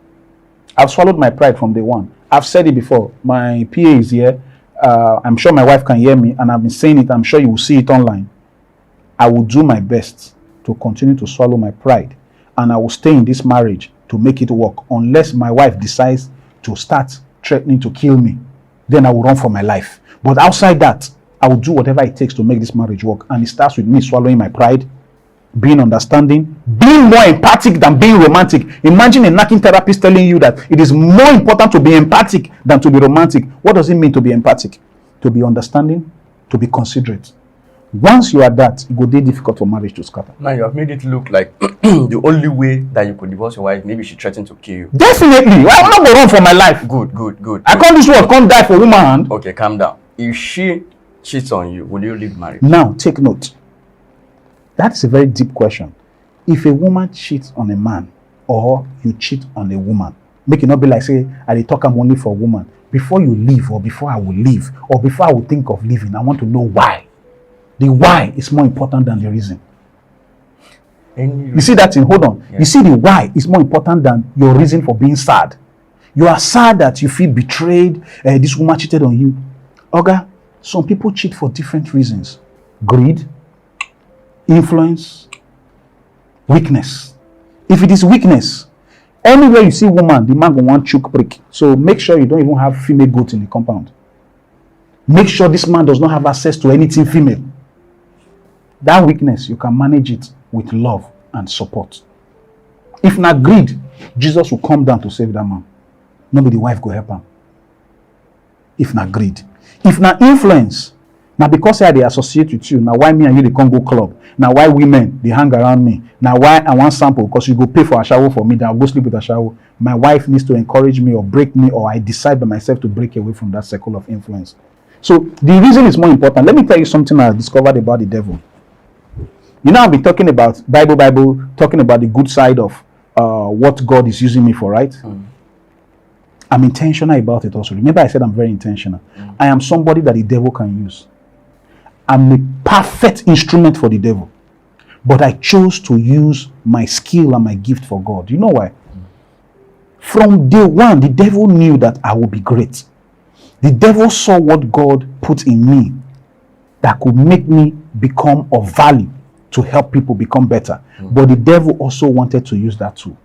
Speaker 1: I've swallowed my pride from day one. I've said it before. My PA is here. I'm sure my wife can hear me, and I've been saying it. I'm sure you will see it online. I will do my best to continue to swallow my pride, and I will stay in this marriage to make it work, unless my wife decides to start threatening to kill me. Then I will run for my life. But outside that, I will do whatever it takes to make this marriage work. And it starts with me swallowing my pride, being understanding, being more empathic than being romantic. Imagine a knacking therapist telling you that it is more important to be empathic than to be romantic. What does it mean to be empathic? To be understanding, to be considerate. Once you are that, it will be difficult for marriage to scatter.
Speaker 2: Now you have made it look like the only way that you could divorce your wife, maybe she threatened to kill you.
Speaker 1: Definitely. I'm not going to run for my life.
Speaker 2: Good.
Speaker 1: I call this word, can't die for woman hand.
Speaker 2: Okay, calm down. If she cheats on you, will you leave marriage?
Speaker 1: Now, take note. That's a very deep question. If a woman cheats on a man, or you cheat on a woman, make it not be like, say, I talk I'm only for a woman. Before you leave, or before I will leave, or before I will think of leaving, I want to know why. The why is more important than the reason. You see that thing? Hold on. Yeah. You see the why is more important than your reason for being sad. You are sad that you feel betrayed. This woman cheated on you. Okay, some people cheat for different reasons. Greed, influence, weakness. If it is weakness, anywhere you see woman, the man will want choke break. So make sure you don't even have female goat in the compound. Make sure this man does not have access to anything female. That weakness, you can manage it with love and support. If not greed, Jesus will come down to save that man. Nobody wife go help him. If not greed. If not influence, now because I they associate with you, now why me and you they can't go club? Now why women they hang around me? Now why I want sample? Because you go pay for a shower for me, then I'll go sleep with a shower. My wife needs to encourage me or break me, or I decide by myself to break away from that circle of influence. So the reason is more important. Let me tell you something I discovered about the devil. You know, I've been talking about Bible, talking about the good side of what God is using me for, right? I'm intentional about it also. Remember I said I'm very intentional. I am somebody that the devil can use. I'm a perfect instrument for the devil. But I chose to use my skill and my gift for God. You know why? From day one, the devil knew that I would be great. The devil saw what God put in me that could make me become of value to help people become better. But the devil also wanted to use that too.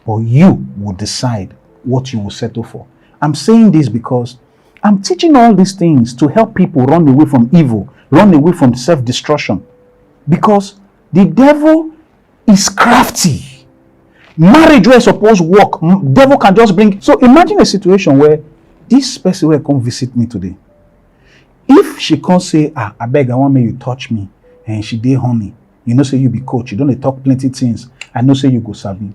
Speaker 1: But you will decide what you will settle for. I'm saying this because I'm teaching all these things to help people run away from evil, run away from self-destruction. Because the devil is crafty. Marriage where supposed work, devil can just bring. So imagine a situation where this person will come visit me today. If she can't say, I beg, I want me, you touch me, and she dey honey, you know, say you be coach, you don't talk plenty things, I know say you go sabi.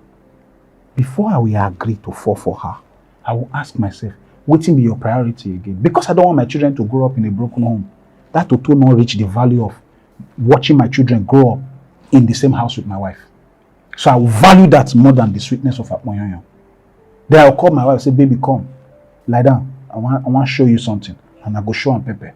Speaker 1: Before I will agree to fall for her, I will ask myself, what will be your priority again? Because I don't want my children to grow up in a broken home. That will not reach the value of watching my children grow up in the same house with my wife. So I will value that more than the sweetness of Akmoyoyo. Then I will call my wife and say, baby, come, lie down. I want to show you something. And I go show am pepper.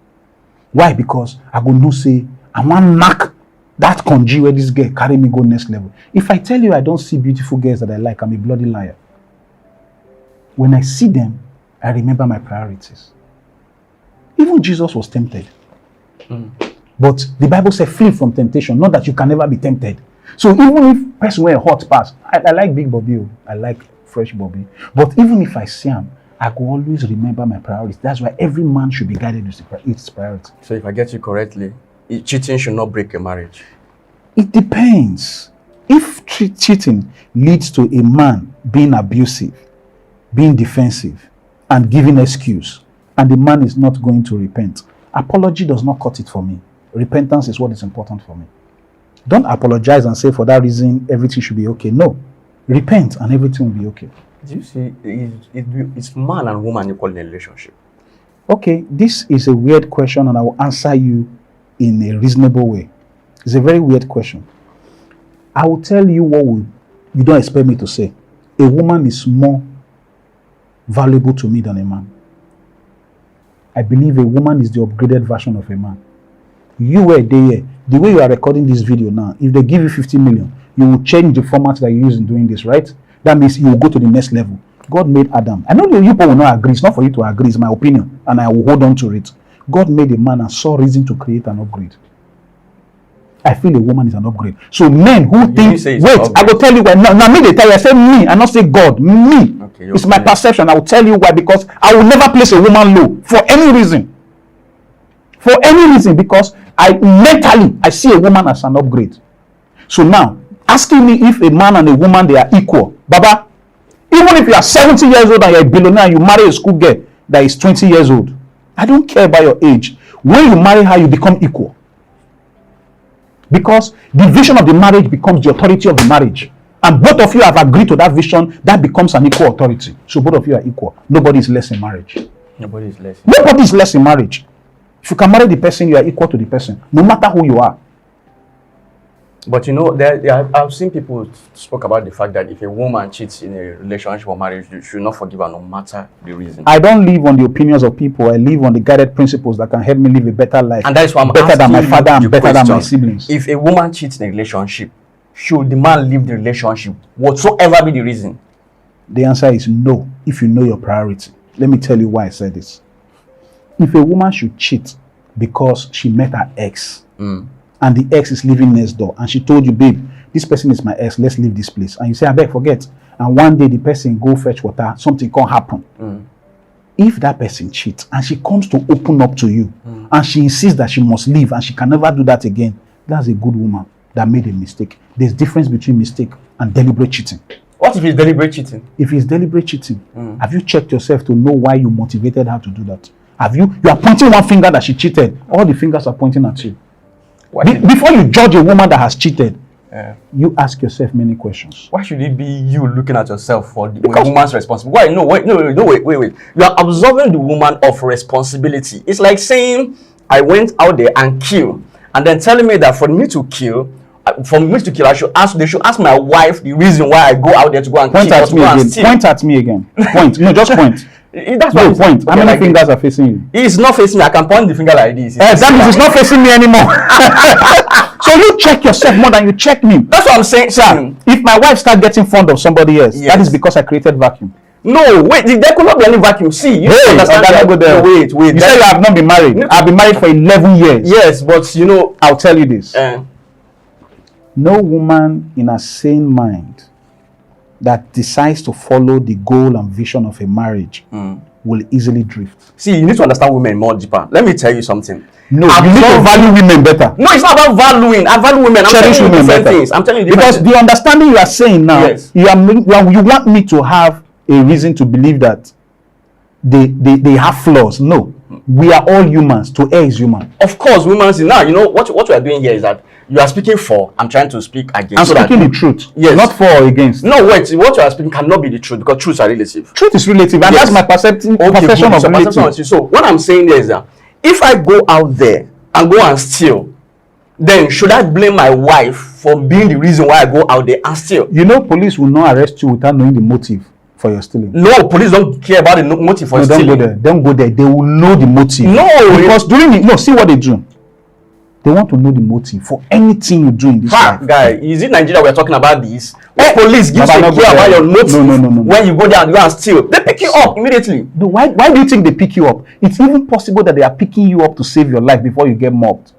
Speaker 1: Why? Because I go know say, I want knack That Cont'd where this girl carry me go next level. If I tell you I don't see beautiful girls that I like, I'm a bloody liar. When I see them, I remember my priorities. Even Jesus was tempted. But the Bible says flee from temptation, not that you can never be tempted. So even if person wear a hot pass, I like big Bobby, I like fresh Bobby. But even if I see him, I will always remember my priorities. That's why every man should be guided with its priority.
Speaker 2: So if I get you correctly, cheating should not break a marriage.
Speaker 1: It depends. If cheating leads to a man being abusive, being defensive, and giving excuse, and the man is not going to repent, apology does not cut it for me. Repentance is what is important for me. Don't apologize and say for that reason everything should be okay. No. Repent and everything will be okay.
Speaker 2: Do you see, it's man and woman equal in a relationship?
Speaker 1: Okay, this is a weird question and I will answer you in a reasonable way. It's a very weird question. I will tell you what you don't expect me to say. A woman is more valuable to me than a man. I believe a woman is the upgraded version of a man. You were there. The way you are recording this video now, if they give you 50 million, you will change the format that you use in doing this, right? That means you will go to the next level. God made Adam. I know you people will not agree. It's not for you to agree. It's my opinion. And I will hold on to it. God made a man and saw reason to create an upgrade. I feel a woman is an upgrade. So men who think, wait, I will tell you why. Now me they tell you, I say me, and not say God. Me. Okay, it's my perception. I will tell you why. Because I will never place a woman low for any reason. For any reason. Because mentally, I see a woman as an upgrade. So now, asking me if a man and a woman, they are equal. Baba, even if you are 70 years old and you're a billionaire, you marry a school girl that is 20 years old. I don't care about your age. When you marry her, you become equal. Because the vision of the marriage becomes the authority of the marriage. And both of you have agreed to that vision, that becomes an equal authority. So both of you are equal. Nobody is less in marriage.
Speaker 2: Nobody is less.
Speaker 1: Nobody is less in marriage. If you can marry the person, you are equal to the person, no matter who you are.
Speaker 2: But you know, I've seen people spoke about the fact that if a woman cheats in a relationship or marriage, you should not forgive her no matter the reason. I
Speaker 1: don't live on the opinions of people. I live on the guided principles that can help me live a better life.
Speaker 2: And that is why I'm
Speaker 1: better than my father and better than my siblings.
Speaker 2: If a woman cheats in a relationship, should the man leave the relationship, whatsoever be the reason?
Speaker 1: The answer is no, if you know your priority. Let me tell you why I said this. If a woman should cheat because she met her ex, and the ex is living next door, and she told you, babe, this person is my ex, let's leave this place. And you say, I beg, forget. And one day the person go fetch water, something can't happen. If that person cheats and she comes to open up to you, and she insists that she must leave and she can never do that again, that's a good woman that made a mistake. There's difference between mistake and deliberate cheating.
Speaker 2: What if it's deliberate cheating?
Speaker 1: If it's deliberate cheating, have you checked yourself to know why you motivated her to do that? You are pointing one finger that she cheated. All the fingers are pointing at you. Before you judge a woman that has cheated, you ask yourself many questions.
Speaker 2: Why should it be you looking at yourself for the woman's responsibility? Why? No, wait. You are absolving the woman of responsibility. It's like saying, I went out there and killed, and then telling me that for me to kill, they should ask my wife the reason why I go out there to go and
Speaker 1: point
Speaker 2: kill.
Speaker 1: Point at me again. Point. No, just point.
Speaker 2: That's why
Speaker 1: point. How many fingers are facing you?
Speaker 2: It's not facing me. I can point the finger like this.
Speaker 1: That means it's not facing me anymore. So you check yourself more than you check me.
Speaker 2: That's what I'm saying, sir.
Speaker 1: If my wife starts getting fond of somebody else, that is because I created vacuum.
Speaker 2: No, wait. There could not be any vacuum. See, you understand that.
Speaker 1: Go there.
Speaker 2: Wait.
Speaker 1: You say you have not been married. I've been married for 11 years.
Speaker 2: Yes, but you know,
Speaker 1: I'll tell you this. No woman in a sane mind that decides to follow the goal and vision of a marriage will easily drift.
Speaker 2: See, you need to understand women more deeper. Let me tell you something.
Speaker 1: No, you need to value women better.
Speaker 2: No, it's not about valuing. I value women.
Speaker 1: Cherish women better.
Speaker 2: Things. I'm telling you
Speaker 1: because the understanding you are saying now, you want me to have a reason to believe that they have flaws. No, we are all humans. To err is human.
Speaker 2: Of course, women. Now, you know what we are doing here is that you are speaking for. I'm trying to speak against.
Speaker 1: I'm speaking the truth. Yes, not for or against.
Speaker 2: No, wait. What you are speaking cannot be the truth because truths are relative.
Speaker 1: Truth is relative, and that's my perception of relative.
Speaker 2: So what I'm saying there is that if I go out there and go and steal, then should I blame my wife for being the reason why I go out there and steal?
Speaker 1: You know, police will not arrest you without knowing the motive for your stealing.
Speaker 2: No, police don't care about the motive for stealing.
Speaker 1: Don't go there. They will know the motive.
Speaker 2: No,
Speaker 1: because see what they do. They want to know the motive for anything you do in this life.
Speaker 2: Guy, is it Nigeria we're talking about this? Police gives you a clue about your motive.
Speaker 1: No.
Speaker 2: When you go there and you go and steal, they pick you up immediately.
Speaker 1: Why do you think they pick you up? It's even possible that they are picking you up to save your life before you get mobbed.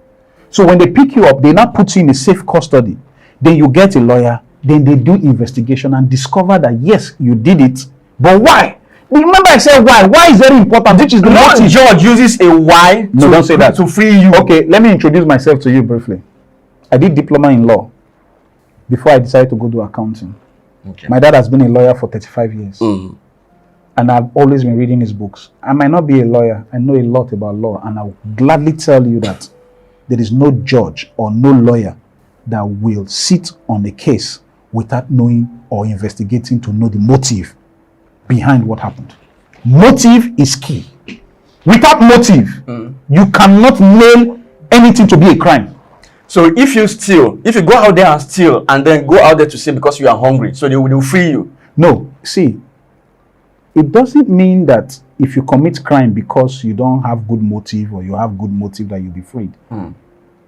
Speaker 1: So when they pick you up, they now put you in a safe custody. Then you get a lawyer. Then they do investigation and discover that yes, you did it. But why? Remember I said why. Why is very important. Which is the motive.
Speaker 2: Judge uses a why
Speaker 1: don't say that.
Speaker 2: To free you.
Speaker 1: Okay, let me introduce myself to you briefly. I did diploma in law before I decided to go do accounting.
Speaker 2: Okay.
Speaker 1: My dad has been a lawyer for 35 years. And I've always been reading his books. I might not be a lawyer. I know a lot about law. And I will gladly tell you that there is no judge or no lawyer that will sit on a case without knowing or investigating to know the motive behind what happened. Motive is key. Without motive, you cannot nail anything to be a crime.
Speaker 2: So if you steal, if you go out there and steal and then go out there to say because you are hungry, so they will free you.
Speaker 1: No, see, it doesn't mean that if you commit crime because you don't have good motive or you have good motive that you'll be freed.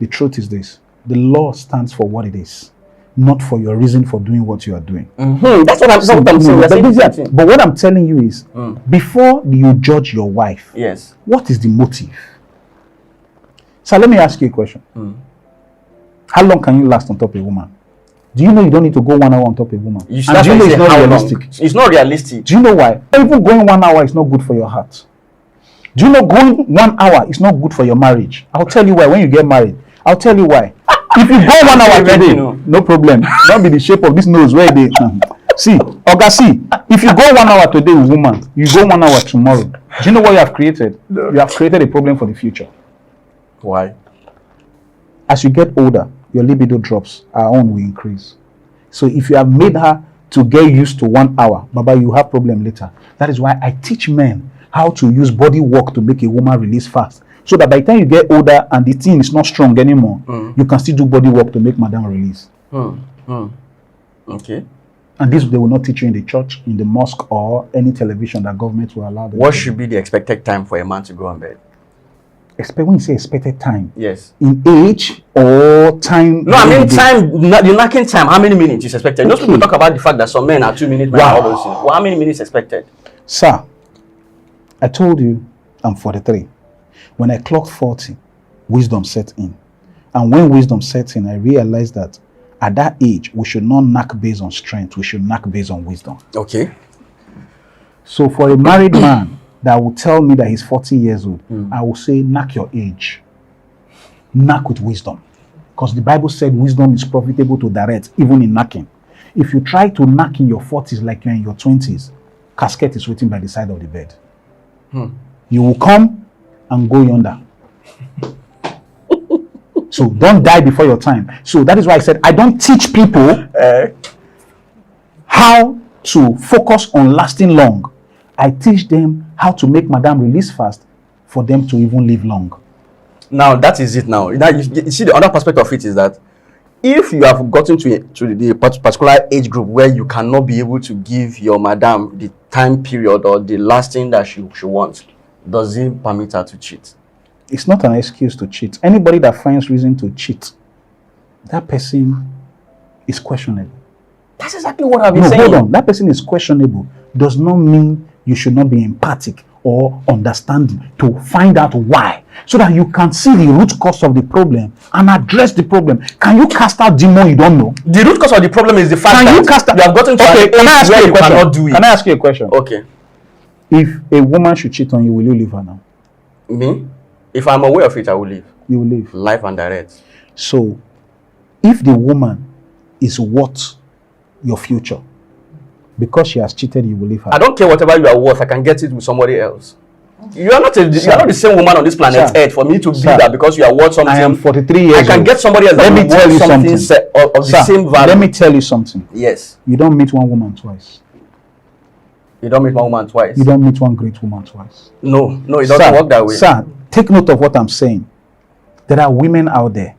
Speaker 1: The truth is this: the law stands for what it is, not for your reason for doing what you are doing.
Speaker 2: That's what I'm saying.
Speaker 1: But what I'm telling you is, before you judge your wife,
Speaker 2: yes,
Speaker 1: what is the motive? So let me ask you a question. How long can you last on top of a woman? Do you know you don't need to go 1 hour on top of a woman?
Speaker 2: Do you know it's not realistic? It's not realistic.
Speaker 1: Do you know why? Even going 1 hour is not good for your heart. Do you know going 1 hour is not good for your marriage? I'll tell you why. When you get married, I'll tell you why. If you go 1 hour today, no problem. Don't be the shape of this nose where they see. Oga, see. If you go 1 hour today with woman, you go 1 hour tomorrow. Do you know what you have created? No. You have created a problem for the future.
Speaker 2: Why?
Speaker 1: As you get older, your libido drops. Our own will increase. So if you have made her to get used to 1 hour, Baba, you have problem later. That is why I teach men how to use body work to make a woman release fast. So that by the time you get older and the thing is not strong anymore, you can still do body work to make madam release.
Speaker 2: Okay.
Speaker 1: And this they will not teach you in the church, in the mosque, or any television that government will allow them.
Speaker 2: What should be the expected time for a man to go on bed?
Speaker 1: When you say expected time,
Speaker 2: yes,
Speaker 1: in age or time?
Speaker 2: No, I mean time. The knocking time. How many minutes is expected? Okay. Most people talk about the fact that some men are 2 minutes.
Speaker 1: Wow.
Speaker 2: All those things. Well, how many minutes expected?
Speaker 1: Sir, I told you I'm 43. When I clocked 40, wisdom set in. And when wisdom set in, I realized that at that age, we should not knock based on strength. We should knock based on wisdom.
Speaker 2: Okay.
Speaker 1: So for a married man that will tell me that he's 40 years old, I will say, knock your age. Knock with wisdom. Because the Bible said wisdom is profitable to direct, even in knocking. If you try to knock in your 40s like you're in your 20s, casket is waiting by the side of the bed. You will come and go yonder. So don't die before your time. So that is why I said I don't teach people how to focus on lasting long. I teach them how to make madam release fast for them to even live long.
Speaker 2: Now that is it. Now you see the other perspective of it is that if you have gotten to the particular age group where you cannot be able to give your madam the time period or the lasting that she wants, does it permit her to cheat?
Speaker 1: It's not an excuse to cheat. Anybody that finds reason to cheat, that person is questionable.
Speaker 2: That's exactly what I've been saying.
Speaker 1: Hold on. That person is questionable does not mean you should not be empathic or understanding to find out why, so that you can see the root cause of the problem and address the problem. Can you cast out demon you don't know?
Speaker 2: The root cause of the problem is the fact that you have gotten to an age where you cannot do it.
Speaker 1: Can I ask you a question?
Speaker 2: Okay.
Speaker 1: If a woman should cheat on you, will you leave her now?
Speaker 2: Me? If I'm aware of it, I will leave.
Speaker 1: You will leave.
Speaker 2: Life and direct.
Speaker 1: So, if the woman is worth your future, because she has cheated, you will leave her.
Speaker 2: I don't care whatever you are worth. I can get it with somebody else. You are not the same woman on this planet Earth for me to believe that because you are worth something.
Speaker 1: I am 43 years old.
Speaker 2: I can get somebody else that will worth something of the same value.
Speaker 1: Let me tell you something.
Speaker 2: Yes.
Speaker 1: You don't meet one woman twice.
Speaker 2: You don't meet one woman twice.
Speaker 1: You don't meet one great woman twice.
Speaker 2: No, it doesn't work that way.
Speaker 1: Sir, take note of what I'm saying. There are women out there,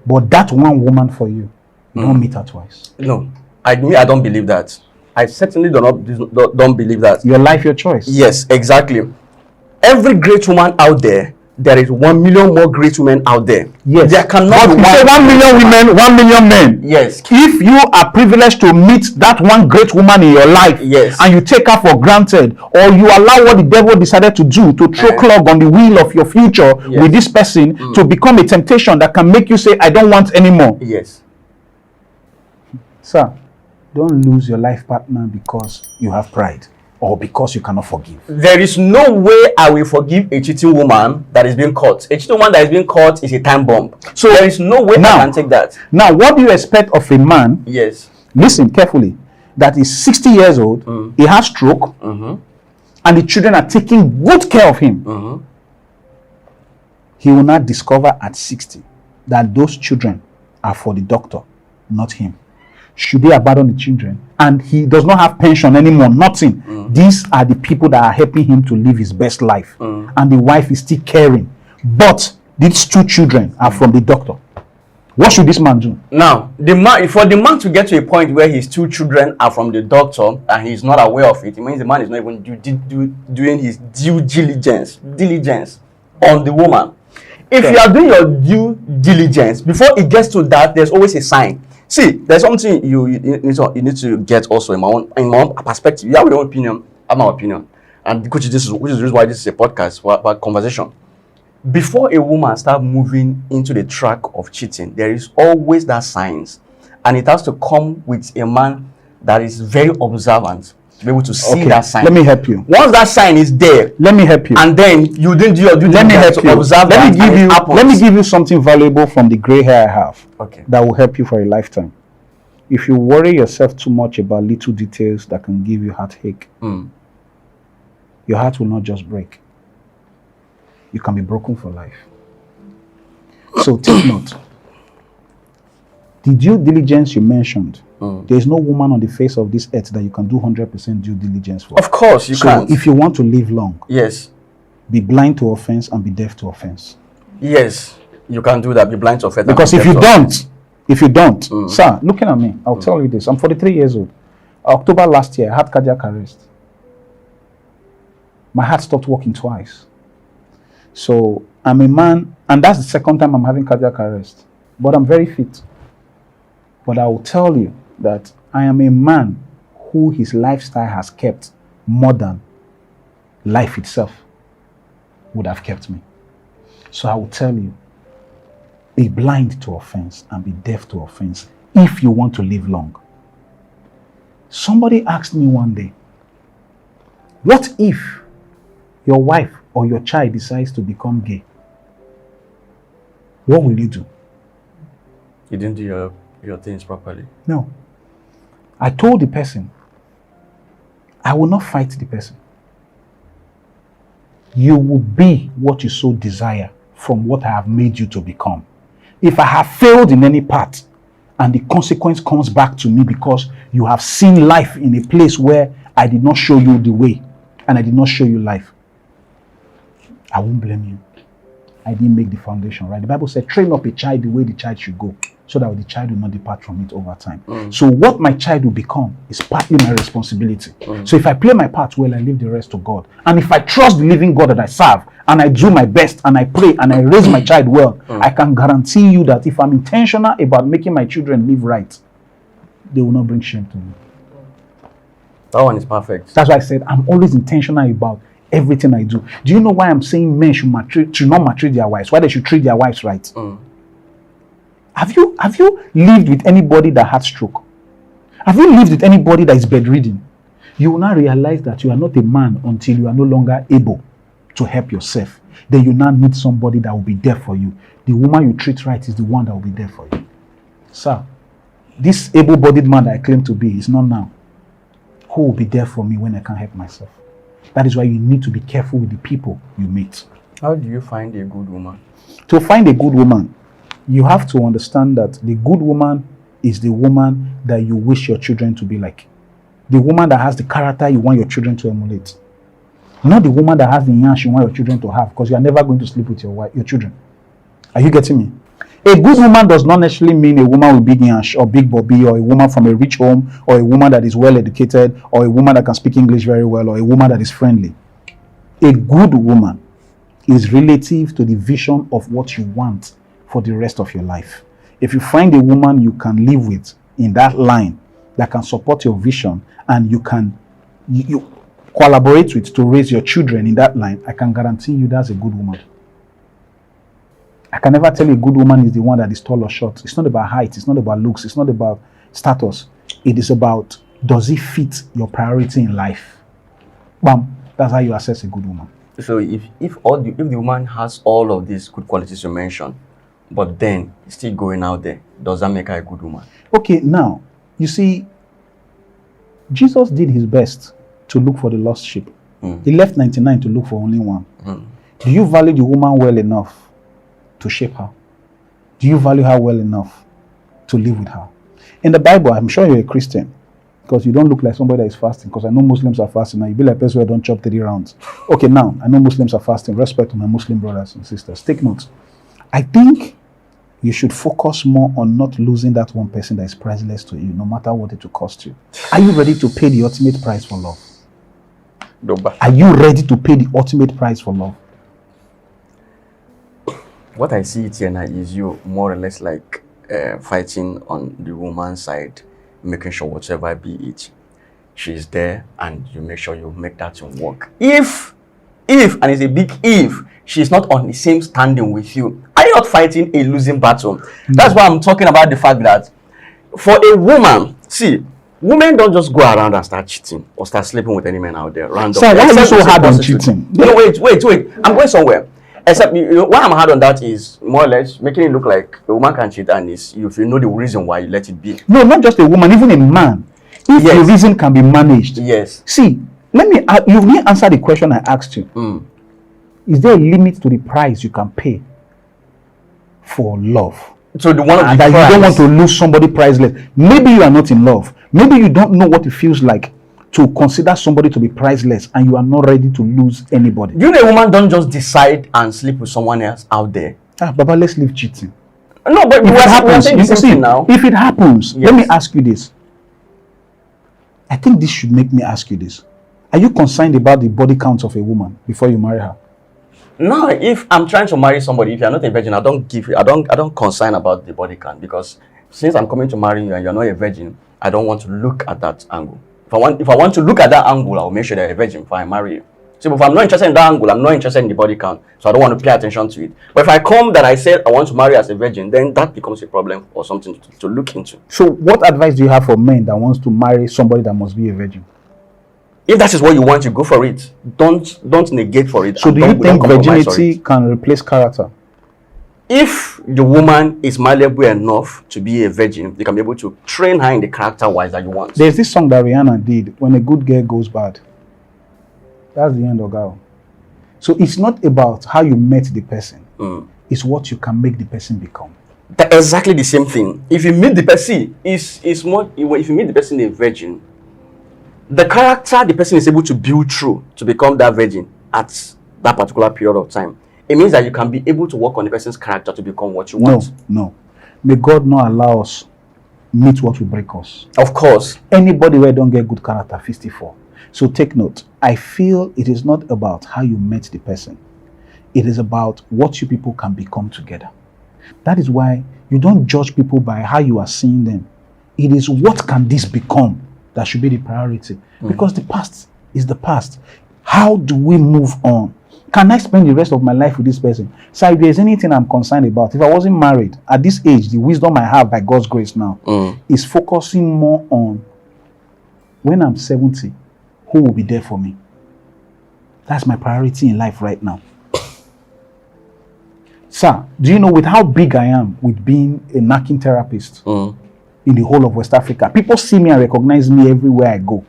Speaker 1: but that one woman for you, you don't meet her twice.
Speaker 2: No, I don't believe that. I certainly don't believe that.
Speaker 1: Your life, your choice.
Speaker 2: Yes, exactly. Every great woman out there there is 1 million more great women out there.
Speaker 1: Yes.
Speaker 2: There cannot
Speaker 1: But
Speaker 2: be
Speaker 1: you say 1 million women, 1 million men.
Speaker 2: Yes.
Speaker 1: If you are privileged to meet that one great woman in your life,
Speaker 2: Yes.
Speaker 1: and you take her for granted, or you allow what the devil decided to do to throw clog on the wheel of your future with this person to become a temptation that can make you say, I don't want anymore.
Speaker 2: Yes.
Speaker 1: Sir, don't lose your life partner because you have pride or because you cannot forgive.
Speaker 2: There is no way I will forgive a cheating woman that is being caught. A cheating woman that is being caught is a time bomb. So there is no way I can take that.
Speaker 1: Now, what do you expect of a man?
Speaker 2: Yes.
Speaker 1: Listen carefully. That is 60 years old, he has stroke, and the children are taking good care of him. He will not discover at 60 that those children are for the doctor, not him. Should they abandon the children? And he does not have pension anymore, nothing. These are the people that are helping him to live his best life. And the wife is still caring. But these two children are from the doctor. What should this man do?
Speaker 2: Now, for the man to get to a point where his two children are from the doctor and he's not aware of it, it means the man is not even doing his due diligence on the woman. If you are doing your due diligence, before it gets to that, there's always a sign. See, there's something you need to get also in my own perspective. You have your own opinion, I have my opinion, and which is the reason why this is a podcast about conversation. Before a woman starts moving into the track of cheating, there is always that signs, and it has to come with a man that is very observant to be able to see that sign.
Speaker 1: Let me help you.
Speaker 2: Once that sign is there,
Speaker 1: let me help you.
Speaker 2: And then you didn't do your due
Speaker 1: let me help you.
Speaker 2: Observe
Speaker 1: let me give you something valuable from the gray hair I have.
Speaker 2: Okay.
Speaker 1: That will help you for a lifetime. If you worry yourself too much about little details that can give you heartache, your heart will not just break. You can be broken for life. So take note. The due diligence you mentioned, there is no woman on the face of this earth that you can do 100% due diligence for.
Speaker 2: Of course, you can't.
Speaker 1: If you want to live long,
Speaker 2: yes,
Speaker 1: be blind to offense and be deaf to offense.
Speaker 2: Yes, you can do that. Be blind to offense.
Speaker 1: Because if you don't, sir, looking at me, I'll tell you this. I'm 43 years old. October last year, I had cardiac arrest. My heart stopped working twice. So I'm a man, and that's the second time I'm having cardiac arrest. But I'm very fit. But I will tell you that I am a man who his lifestyle has kept more than life itself would have kept me. So I will tell you, be blind to offense and be deaf to offense if you want to live long. Somebody asked me one day, what if your wife or your child decides to become gay? What will you do?
Speaker 2: You didn't do your things properly.
Speaker 1: No. I told the person, I will not fight the person. You will be what you so desire from what I have made you to become. If I have failed in any part and the consequence comes back to me because you have seen life in a place where I did not show you the way and I did not show you life, I won't blame you. I didn't make the foundation right. The Bible said, train up a child the way the child should go, so that the child will not depart from it over time. So what my child will become is partly my responsibility. So if I play my part well, I leave the rest to God. And if I trust the living God that I serve, and I do my best, and I pray, and I raise my child well, I can guarantee you that if I'm intentional about making my children live right, they will not bring shame to me.
Speaker 2: That one is perfect.
Speaker 1: That's why I said I'm always intentional about everything I do. Do you know why I'm saying men should not maltreat their wives? Why they should treat their wives right? Have you lived with anybody that had stroke? Have you lived with anybody that is bedridden? You will not realize that you are not a man until you are no longer able to help yourself. Then you now need somebody that will be there for you. The woman you treat right is the one that will be there for you. Sir, this able-bodied man that I claim to be is not now. Who will be there for me when I can't help myself? That is why you need to be careful with the people you meet.
Speaker 2: How do you find a good woman?
Speaker 1: To find a good woman, you have to understand that the good woman is the woman that you wish your children to be like. The woman that has the character you want your children to emulate. Not the woman that has the yansh you want your children to have, because you are never going to sleep with your children. Are you getting me? A good woman does not necessarily mean a woman with big yansh or big bobby, or a woman from a rich home, or a woman that is well educated, or a woman that can speak English very well, or a woman that is friendly. A good woman is relative to the vision of what you want for the rest of your life. If you find a woman you can live with in that line that can support your vision, and you can you collaborate with to raise your children in that line, I can guarantee you that's a good woman. I can never tell you a good woman is the one that is tall or short. It's not about height. It's not about looks. It's not about status. It is about, does it fit your priority in life? Bam. That's how you assess a good woman.
Speaker 2: So if the woman has all of these good qualities you mentioned, but then still going out there, does that make her a good woman?
Speaker 1: Okay, now, you see, Jesus did his best to look for the lost sheep. He left 99 to look for only one. Do you value the woman well enough to shape her? Do you value her well enough to live with her? In the Bible, I'm sure you're a Christian, because you don't look like somebody that is fasting, because I know Muslims are fasting. Now you be like a person who don't chop 3 rounds. Okay, now I know Muslims are fasting. Respect to my Muslim brothers and sisters. Take note. I think you should focus more on not losing that one person that is priceless to you, no matter what it will cost you. Are you ready to pay the ultimate price for love? Are you ready to pay the ultimate price for love?
Speaker 2: What I see it here now is you more or less like fighting on the woman's side, making sure whatever be it, she's there, and you make sure you make that work. If, and it's a big if, she's not on the same standing with you, are you not fighting a losing battle? That's why I'm talking about the fact that for a woman, see, women don't just go around and start cheating or start sleeping with any man out there random.
Speaker 1: So why are you so hard on cheating?
Speaker 2: No, wait. I'm going somewhere. Except, why I'm hard on that is more or less making it look like a woman can cheat, and if you know the reason why, you let it be.
Speaker 1: No, not just a woman, even a man. If the reason can be managed.
Speaker 2: Yes.
Speaker 1: See, you didn't answer the question I asked you. Is there a limit to the price you can pay for love?
Speaker 2: So the one of
Speaker 1: and
Speaker 2: the
Speaker 1: that
Speaker 2: price,
Speaker 1: you don't want to lose somebody priceless. Maybe you are not in love. Maybe you don't know what it feels like to consider somebody to be priceless, and you are not ready to lose anybody.
Speaker 2: You know, a woman don't just decide and sleep with someone else out there.
Speaker 1: Baba, let's leave cheating.
Speaker 2: No, but
Speaker 1: If it happens, you see,
Speaker 2: now.
Speaker 1: if it happens,
Speaker 2: Yes.
Speaker 1: let me ask you this. I think this should make me ask you this. Are you concerned about the body count of a woman before you marry her?
Speaker 2: No, if I'm trying to marry somebody, if you're not a virgin, I don't concern about the body count, because since I'm coming to marry you and you're not a virgin, I don't want to look at that angle. If I want to look at that angle, I'll make sure they're a virgin before I marry you. So if I'm not interested in that angle, I'm not interested in the body count, so I don't want to pay attention to it. But if I come that I said I want to marry as a virgin, then that becomes a problem or something to look into.
Speaker 1: So what advice do you have for men that wants to marry somebody that must be a virgin?
Speaker 2: If that is what you want, you go for it. Don't negate for it.
Speaker 1: So do you think virginity can replace character?
Speaker 2: If the woman is malleable enough to be a virgin, you can be able to train her in the character wise that you want.
Speaker 1: There's this song that Rihanna did, when a good girl goes bad. That's the end of girl. So it's not about how you met the person. It's what you can make the person become.
Speaker 2: That's exactly the same thing. If you meet the person, it's more. If you meet the person a virgin, the character the person is able to build through to become that virgin at that particular period of time, it means that you can be able to work on the person's character to become what you want.
Speaker 1: No. May God not allow us meet what will break us.
Speaker 2: Of course.
Speaker 1: Anybody where don't get good character, 54. So take note. I feel it is not about how you met the person. It is about what you people can become together. That is why you don't judge people by how you are seeing them. It is what can this become that should be the priority. Because the past is the past. How do we move on? Can I spend the rest of my life with this person? So if there's anything I'm concerned about, if I wasn't married at this age, the wisdom I have by God's grace now is focusing more on when I'm 70, who will be there for me? That's my priority in life right now. Sir, do you know with how big I am with being a knacking therapist in the whole of West Africa, people see me and recognize me everywhere I go.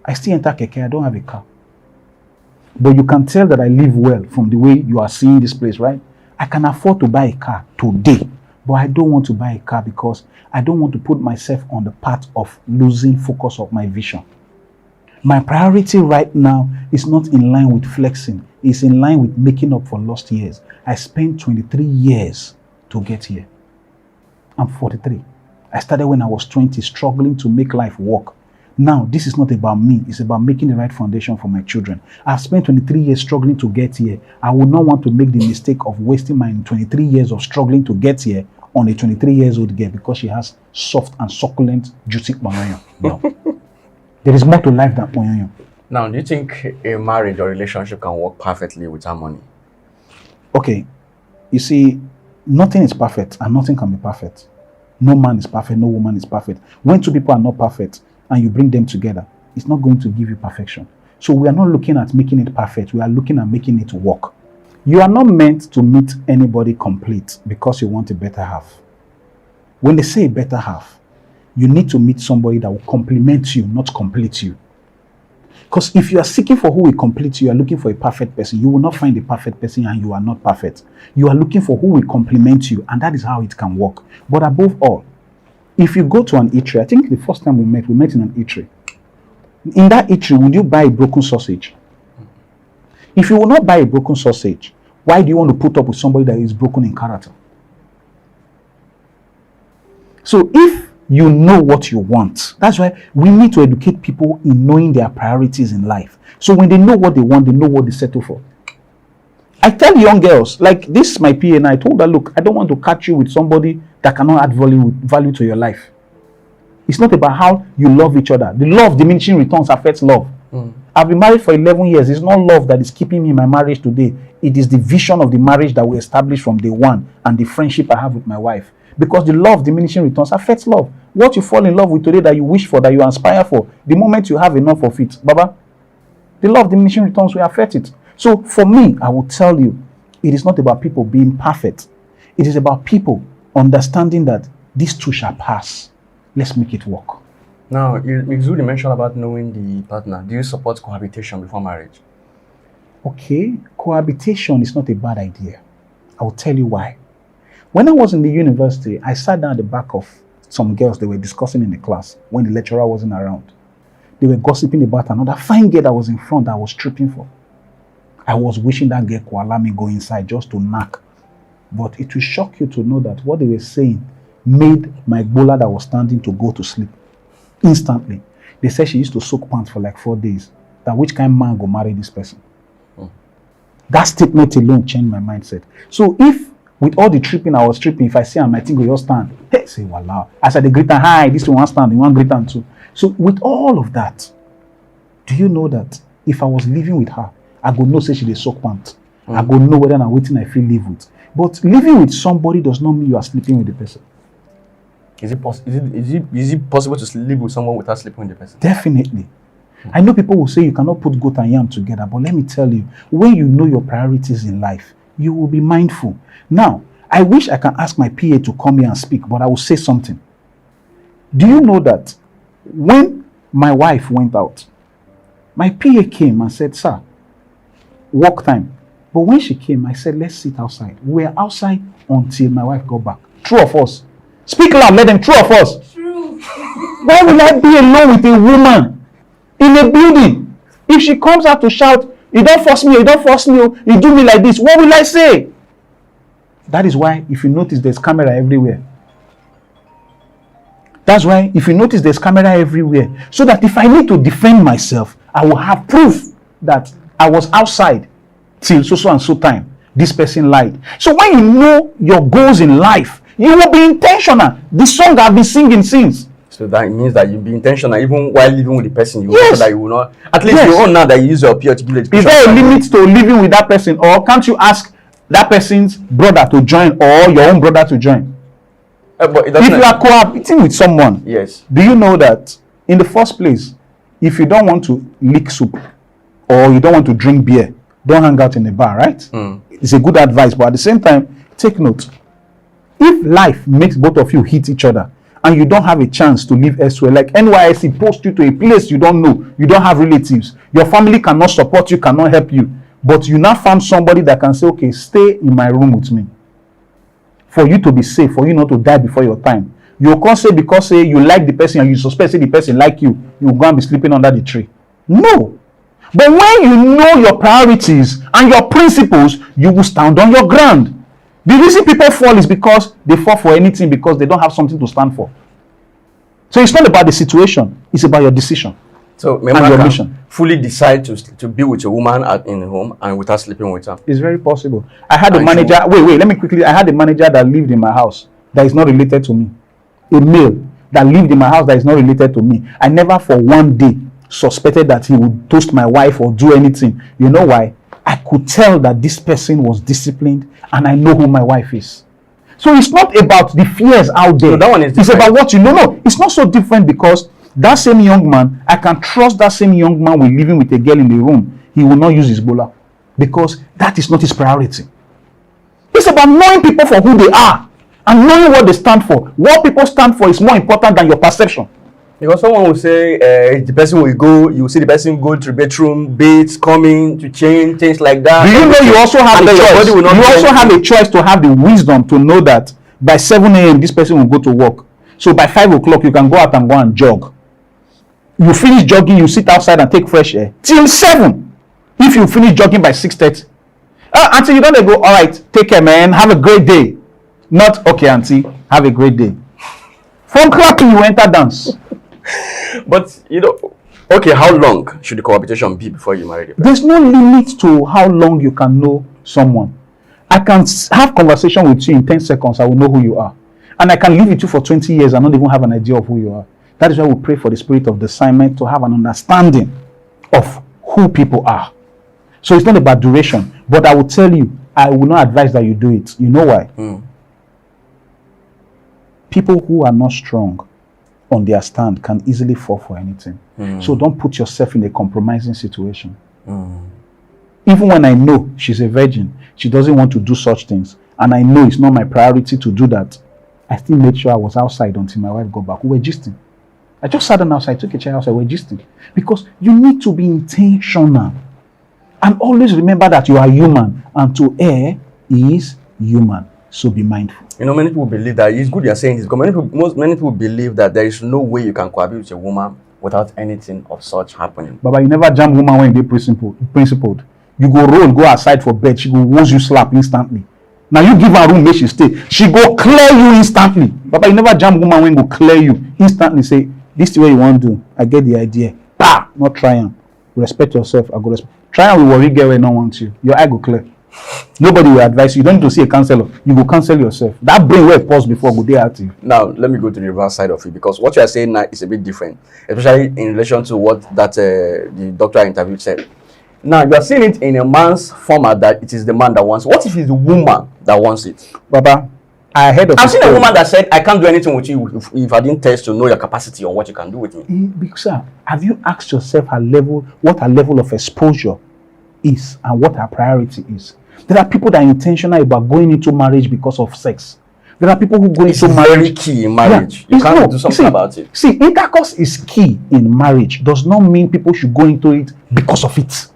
Speaker 1: I still enter keke, I don't have a car. But you can tell that I live well from the way you are seeing this place, right? I can afford to buy a car today, but I don't want to buy a car because I don't want to put myself on the path of losing focus of my vision. My priority right now is not in line with flexing. It's in line with making up for lost years. I spent 23 years to get here. I'm 43. I started when I was 20, struggling to make life work. Now, this is not about me. It's about making the right foundation for my children. I've spent 23 years struggling to get here. I would not want to make the mistake of wasting my 23 years of struggling to get here on a 23-year-old girl because she has soft and succulent, juicy poinyoyo. No. There is more to life than poinyoyo.
Speaker 2: Now, do you think a marriage or relationship can work perfectly without money?
Speaker 1: Okay. You see, nothing is perfect and nothing can be perfect. No man is perfect, no woman is perfect. When two people are not perfect and you bring them together, it's not going to give you perfection. So we are not looking at making it perfect. We are looking at making it work. You are not meant to meet anybody complete because you want a better half. When they say a better half, you need to meet somebody that will complement you, not complete you. Because if you are seeking for who will complete you, you are looking for a perfect person. You will not find a perfect person and you are not perfect. You are looking for who will complement you, and that is how it can work. But above all, if you go to an eatery, I think the first time we met in an eatery. In that eatery, would you buy a broken sausage? If you will not buy a broken sausage, why do you want to put up with somebody that is broken in character? So if you know what you want, that's why we need to educate people in knowing their priorities in life. So when they know what they want, they know what they settle for. I tell young girls, like this is my PA, and I told her, look, I don't want to catch you with somebody that cannot add value to your life. It's not about how you love each other. The law of diminishing returns affects love. I've been married for 11 years. It's not love that is keeping me in my marriage today. It is the vision of the marriage that we established from day one and the friendship I have with my wife. Because the law of diminishing returns affects love. What you fall in love with today that you wish for, that you aspire for, the moment you have enough of it, Baba, the law of diminishing returns will affect it. So for me, I will tell you, it is not about people being perfect. It is about people understanding that these two shall pass. Let's make it work.
Speaker 2: Now, you mentioned about knowing the partner. Do you support cohabitation before marriage?
Speaker 1: Okay, cohabitation is not a bad idea. I will tell you why. When I was in the university, I sat down at the back of some girls they were discussing in the class when the lecturer wasn't around. They were gossiping about another fine girl that was in front that I was tripping for. I was wishing that girl could allow me go inside just to knock. But it will shock you to know that what they were saying made my gbola that was standing to go to sleep instantly. They said she used to soak pants for like 4 days. That which kind of man go marry this person? That statement alone changed my mindset. So if with all the tripping I was tripping, if I see her, my thing will just stand. Hey, say, wow. I said, they greet her, hi, this one stand, you want greet her too. So with all of that, do you know that if I was living with her, I go know say she dey soak pants. I go know whether I'm waiting I feel live with. But living with somebody does not mean you are sleeping with the person.
Speaker 2: Is it possible to live with someone without sleeping with the person?
Speaker 1: Definitely. I know people will say you cannot put goat and yam together, but let me tell you, when you know your priorities in life, you will be mindful. Now, I wish I can ask my PA to come here and speak, but I will say something. Do you know that when my wife went out, my PA came and said, sir, work time. But when she came, I said, let's sit outside. We were outside until my wife got back. True of us. Speak loud, let them, true of us.
Speaker 3: True.
Speaker 1: Why will I be alone with a woman in a building? If she comes out to shout, you don't force me, you don't force me, you do me like this, what will I say? That is why, if you notice, there's camera everywhere. That's why, if you notice, there's camera everywhere. So that if I need to defend myself, I will have proof that I was outside till so and so time. This person lied. So when you know your goals in life, you will be intentional. The song I've been singing since.
Speaker 2: So that means that you'll be intentional even while living with the person. You
Speaker 1: Yes.
Speaker 2: know that you will not. At least
Speaker 1: Yes.
Speaker 2: you own now that you use your peer to give education.
Speaker 1: Is there a limit to living with that person, or can't you ask that person's brother to join or your own brother to join?
Speaker 2: But it
Speaker 1: If
Speaker 2: doesn't.
Speaker 1: you are cohabiting with someone,
Speaker 2: Yes.
Speaker 1: do you know that in the first place, if you don't want to lick soup or you don't want to drink beer, don't hang out in a bar, right? It's a good advice, but at the same time, take note. If life makes both of you hit each other and you don't have a chance to live elsewhere, like NYSC post you to a place you don't know, you don't have relatives, your family cannot support you, cannot help you, but you now found somebody that can say, okay, stay in my room with me. For you to be safe, for you not to die before your time. You can't say because say you like the person and you suspect say the person like you go and be sleeping under the tree. No. But when you know your priorities and your principles, you will stand on your ground. The reason people fall is because they fall for anything because they don't have something to stand for. So it's not about the situation, it's about your decision.
Speaker 2: So,
Speaker 1: And your
Speaker 2: can
Speaker 1: mission.
Speaker 2: fully decide to be with a woman in home and without sleeping with her.
Speaker 1: It's very possible. I had a
Speaker 2: And
Speaker 1: manager, wait, let me quickly. I had a manager that lived in my house that is not related to me. A male that lived in my house that is not related to me. I never for one day suspected that he would toast my wife or do anything. You know why? I could tell that this person was disciplined and I know who my wife is. So it's not about the fears out there.
Speaker 2: So that one is
Speaker 1: it's
Speaker 2: different.
Speaker 1: about what you know. No, it's not so different because that same young man, I can trust that same young man with living with a girl in the room. He will not use his bola because that is not his priority. It's about knowing people for who they are and knowing what they stand for. What people stand for is more important than your perception.
Speaker 2: Because someone will say the person will go, you see the person go to the bedroom, baits coming to change, things like that.
Speaker 1: Do you know you also have a choice? You also have a choice to have the wisdom to know that by 7 a.m. this person will go to work. So by 5 o'clock you can go out and go and jog. You finish jogging, you sit outside and take fresh air till 7. If you finish jogging by 6:30, auntie, you don't go. All right, take care, man. Have a great day. Not okay, auntie. Have a great day. From clapping, you enter dance.
Speaker 2: But okay, how long should the cohabitation be before you marry the person?
Speaker 1: There's no limit to how long you can know someone. I can have conversation with you in 10 seconds. I will know who you are. And I can live with you for 20 years and not even have an idea of who you are. That is why we pray for the spirit of discernment to have an understanding of who people are. So it's not about duration. But I will tell you, I will not advise that you do it. You know why? People who are not strong on their stand can easily fall for anything. So don't put yourself in a compromising situation. Even when I know she's a virgin, she doesn't want to do such things, and I know it's not my priority to do that, I still made sure I was outside until my wife got back. We were gisting. I just sat down outside, took a chair outside, we were gisting. Because you need to be intentional. And always remember that you are human, and to err is human. So be mindful.
Speaker 2: Many people believe that it's good you're saying this because many people believe that there is no way you can cohabit with a woman without anything of such happening.
Speaker 1: Baba, you never jam woman when you be principled. You go roll, go outside for bed, she go once you slap instantly. Now you give her room, make she stay. She go clear you instantly. Baba, you never jam woman when go clear you instantly. Say, this is the way you want to do. I get the idea. Bah! Not try am. Respect yourself. I go respect. Try am with worry girl when no want you. Your eye go clear. Nobody will advise you. You don't need to see a counselor. You go counsel yourself. That brain will pause before go there active.
Speaker 2: Now, let me go to the reverse side of it because what you are saying now is a bit different, especially in relation to what that the doctor I interviewed said. Now, you are seeing it in a man's format that it is the man that wants it. What if it's the woman that wants it?
Speaker 1: Baba, I heard of
Speaker 2: I've seen a woman that said, I can't do anything with you if I didn't test to know your capacity or what you can do with me.
Speaker 1: Because, sir, have you asked yourself what her level of exposure is and what her priority is? There are people that are intentional about going into marriage because of sex. There are people who go into marriage.
Speaker 2: Very key in marriage.
Speaker 1: Yeah,
Speaker 2: you can't do something about it.
Speaker 1: See, intercourse is key in marriage. Does not mean people should go into it because of it.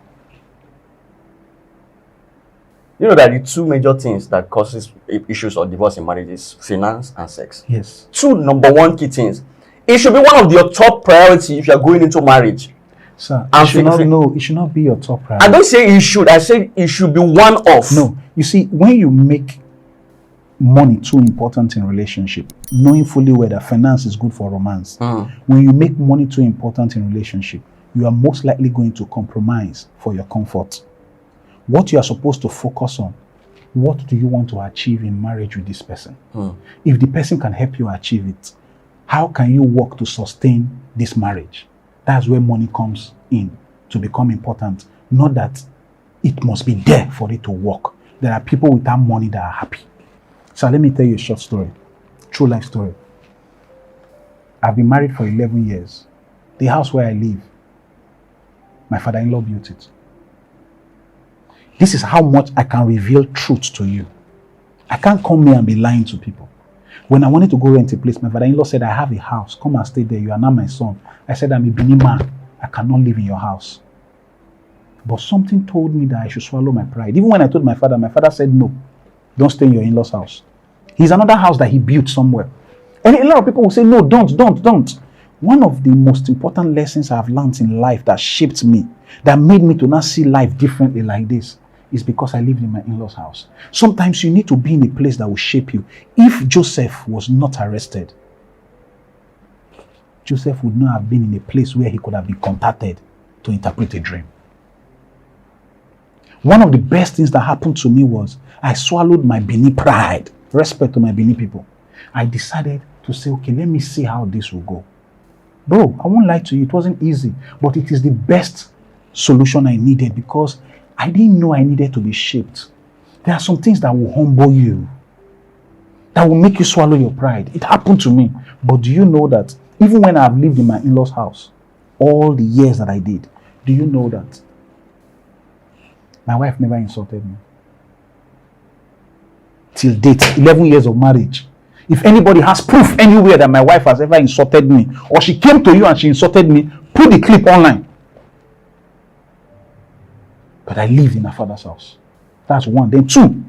Speaker 2: You know that the two major things that causes issues or divorce in marriage is finance and sex.
Speaker 1: Yes.
Speaker 2: Two number one key things. It should be one of your top priority if you are going into marriage.
Speaker 1: Sir, it should not be your top priority.
Speaker 2: I don't say it should. I say it should be one of.
Speaker 1: No. You see, when you make money too important in relationship, knowing fully well that finance is good for romance, when you make money too important in relationship, you are most likely going to compromise for your comfort. What you are supposed to focus on, what do you want to achieve in marriage with this person? If the person can help you achieve it, how can you work to sustain this marriage? That's where money comes in to become important. Not that it must be there for it to work. There are people without money that are happy. So let me tell you a short story. True life story. I've been married for 11 years. The house where I live, my father-in-law built it. This is how much I can reveal truth to you. I can't come here and be lying to people. When I wanted to go rent a place, my father-in-law said, I have a house. Come and stay there. You are not my son. I said, I'm a Benin man. I cannot live in your house. But something told me that I should swallow my pride. Even when I told my father said, no, don't stay in your in-laws' house. He's another house that he built somewhere. And a lot of people will say, no, don't. One of the most important lessons I've learned in life that shaped me, that made me to not see life differently like this, is because I lived in my in-laws' house. Sometimes you need to be in a place that will shape you. If Joseph was not arrested, Joseph would not have been in a place where he could have been contacted to interpret a dream. One of the best things that happened to me was I swallowed my Benin pride, respect to my Benin people. I decided to say, okay, let me see how this will go. Bro, I won't lie to you, it wasn't easy, but it is the best solution I needed because I didn't know I needed to be shaped. There are some things that will humble you, that will make you swallow your pride. It happened to me. But do you know that even when I've lived in my in-laws' house, all the years that I did, do you know that my wife never insulted me? Till date, 11 years of marriage. If anybody has proof anywhere that my wife has ever insulted me, or she came to you and she insulted me, put the clip online. But I lived in her father's house. That's one. Then two,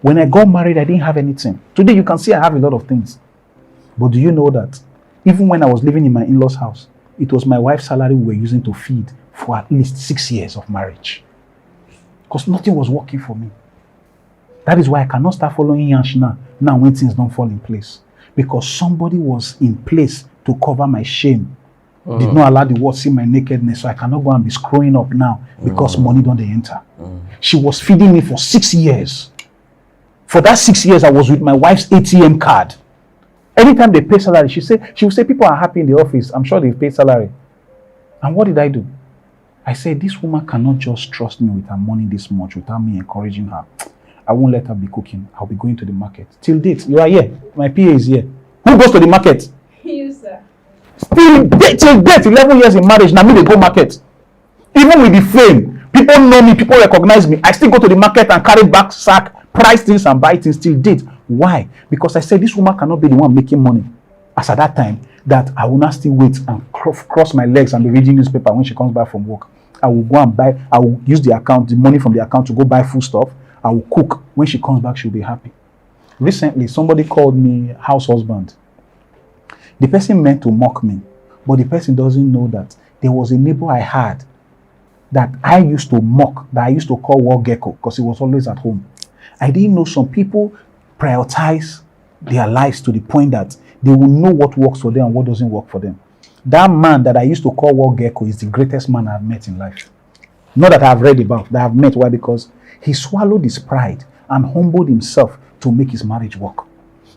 Speaker 1: when I got married, I didn't have anything. Today you can see I have a lot of things. But do you know that even when I was living in my in-laws' house, it was my wife's salary we were using to feed for at least 6 years of marriage. Because nothing was working for me. That is why I cannot start following Yansh now when things don't fall in place. Because somebody was in place to cover my shame. Did not allow the world see my nakedness, so I cannot go and be screwing up now because money don't enter. She was feeding me for 6 years. For that 6 years, I was with my wife's ATM card. Anytime they pay salary, she would say, people are happy in the office. I'm sure they've paid salary. And what did I do? I said, this woman cannot just trust me with her money this much without me encouraging her. I won't let her be cooking. I'll be going to the market. Till date, you are here. My PA is here. Who goes to the market?
Speaker 3: You, sir.
Speaker 1: Still, till date, 11 years in marriage, now me they go market. Even with the fame, people know me, people recognize me. I still go to the market and carry back sack, price things and buy things till date. Why? Because I said this woman cannot be the one making money. As at that time, that I will not still wait and cross my legs and be reading newspaper when she comes back from work. I will go and buy, I will use the money from the account to go buy food stuff. I will cook. When she comes back, she'll be happy. Recently, somebody called me house husband. The person meant to mock me, but the person doesn't know that there was a neighbor I had that I used to mock, that I used to call war gecko because he was always at home. I didn't know some people prioritize their lives to the point that they will know what works for them and what doesn't work for them. That man that I used to call war gecko is the greatest man I've met in life. Not that I've read about, that I've met. Why? Because he swallowed his pride and humbled himself to make his marriage work.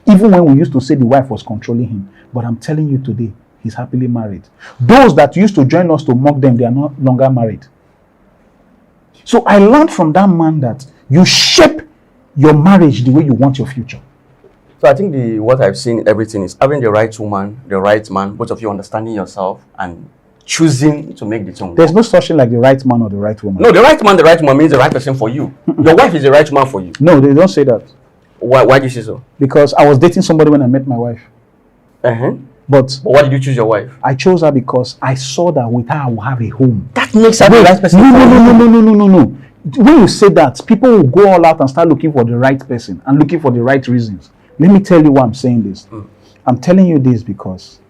Speaker 1: Even when we used to say the wife was controlling him. But I'm telling you today, he's happily married. Those that used to join us to mock them, they are no longer married. So I learned from that man that you shape your marriage the way you want your future.
Speaker 2: So I think what I've seen in everything is having the right woman, the right man, both of you understanding yourself and choosing to make the thing.
Speaker 1: There's no such thing like the right man or the right woman.
Speaker 2: No, the right woman means the right person for you. Your wife is the right man for you.
Speaker 1: No, they don't say that.
Speaker 2: Why do you say so?
Speaker 1: Because I was dating somebody when I met my wife. But
Speaker 2: why did you choose your wife?
Speaker 1: I chose her because I saw that with her I will have a home.
Speaker 2: That makes her the right person.
Speaker 1: No. When you say that, people will go all out and start looking for the right person and looking for the right reasons. Let me tell you why I'm saying this. I'm telling you this because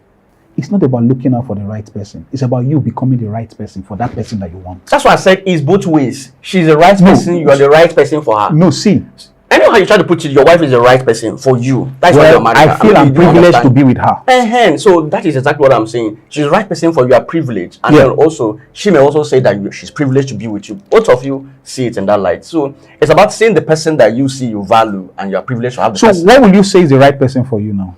Speaker 1: it's not about looking out for the right person. It's about you becoming the right person for that person that you want.
Speaker 2: That's why I said it's both ways. She's the right person, you are the right person for her.
Speaker 1: No, see.
Speaker 2: Anyhow you try to put it, your wife is the right person for you. That's why you're married.
Speaker 1: I feel I'm privileged to be with her.
Speaker 2: So that is exactly what I'm saying. She's the right person for you, are privileged. And then also, she may also say that she's privileged to be with you. Both of you see it in that light. So it's about seeing the person that you see you value and you're privileged to have the person.
Speaker 1: So what will you say is the right person for you now?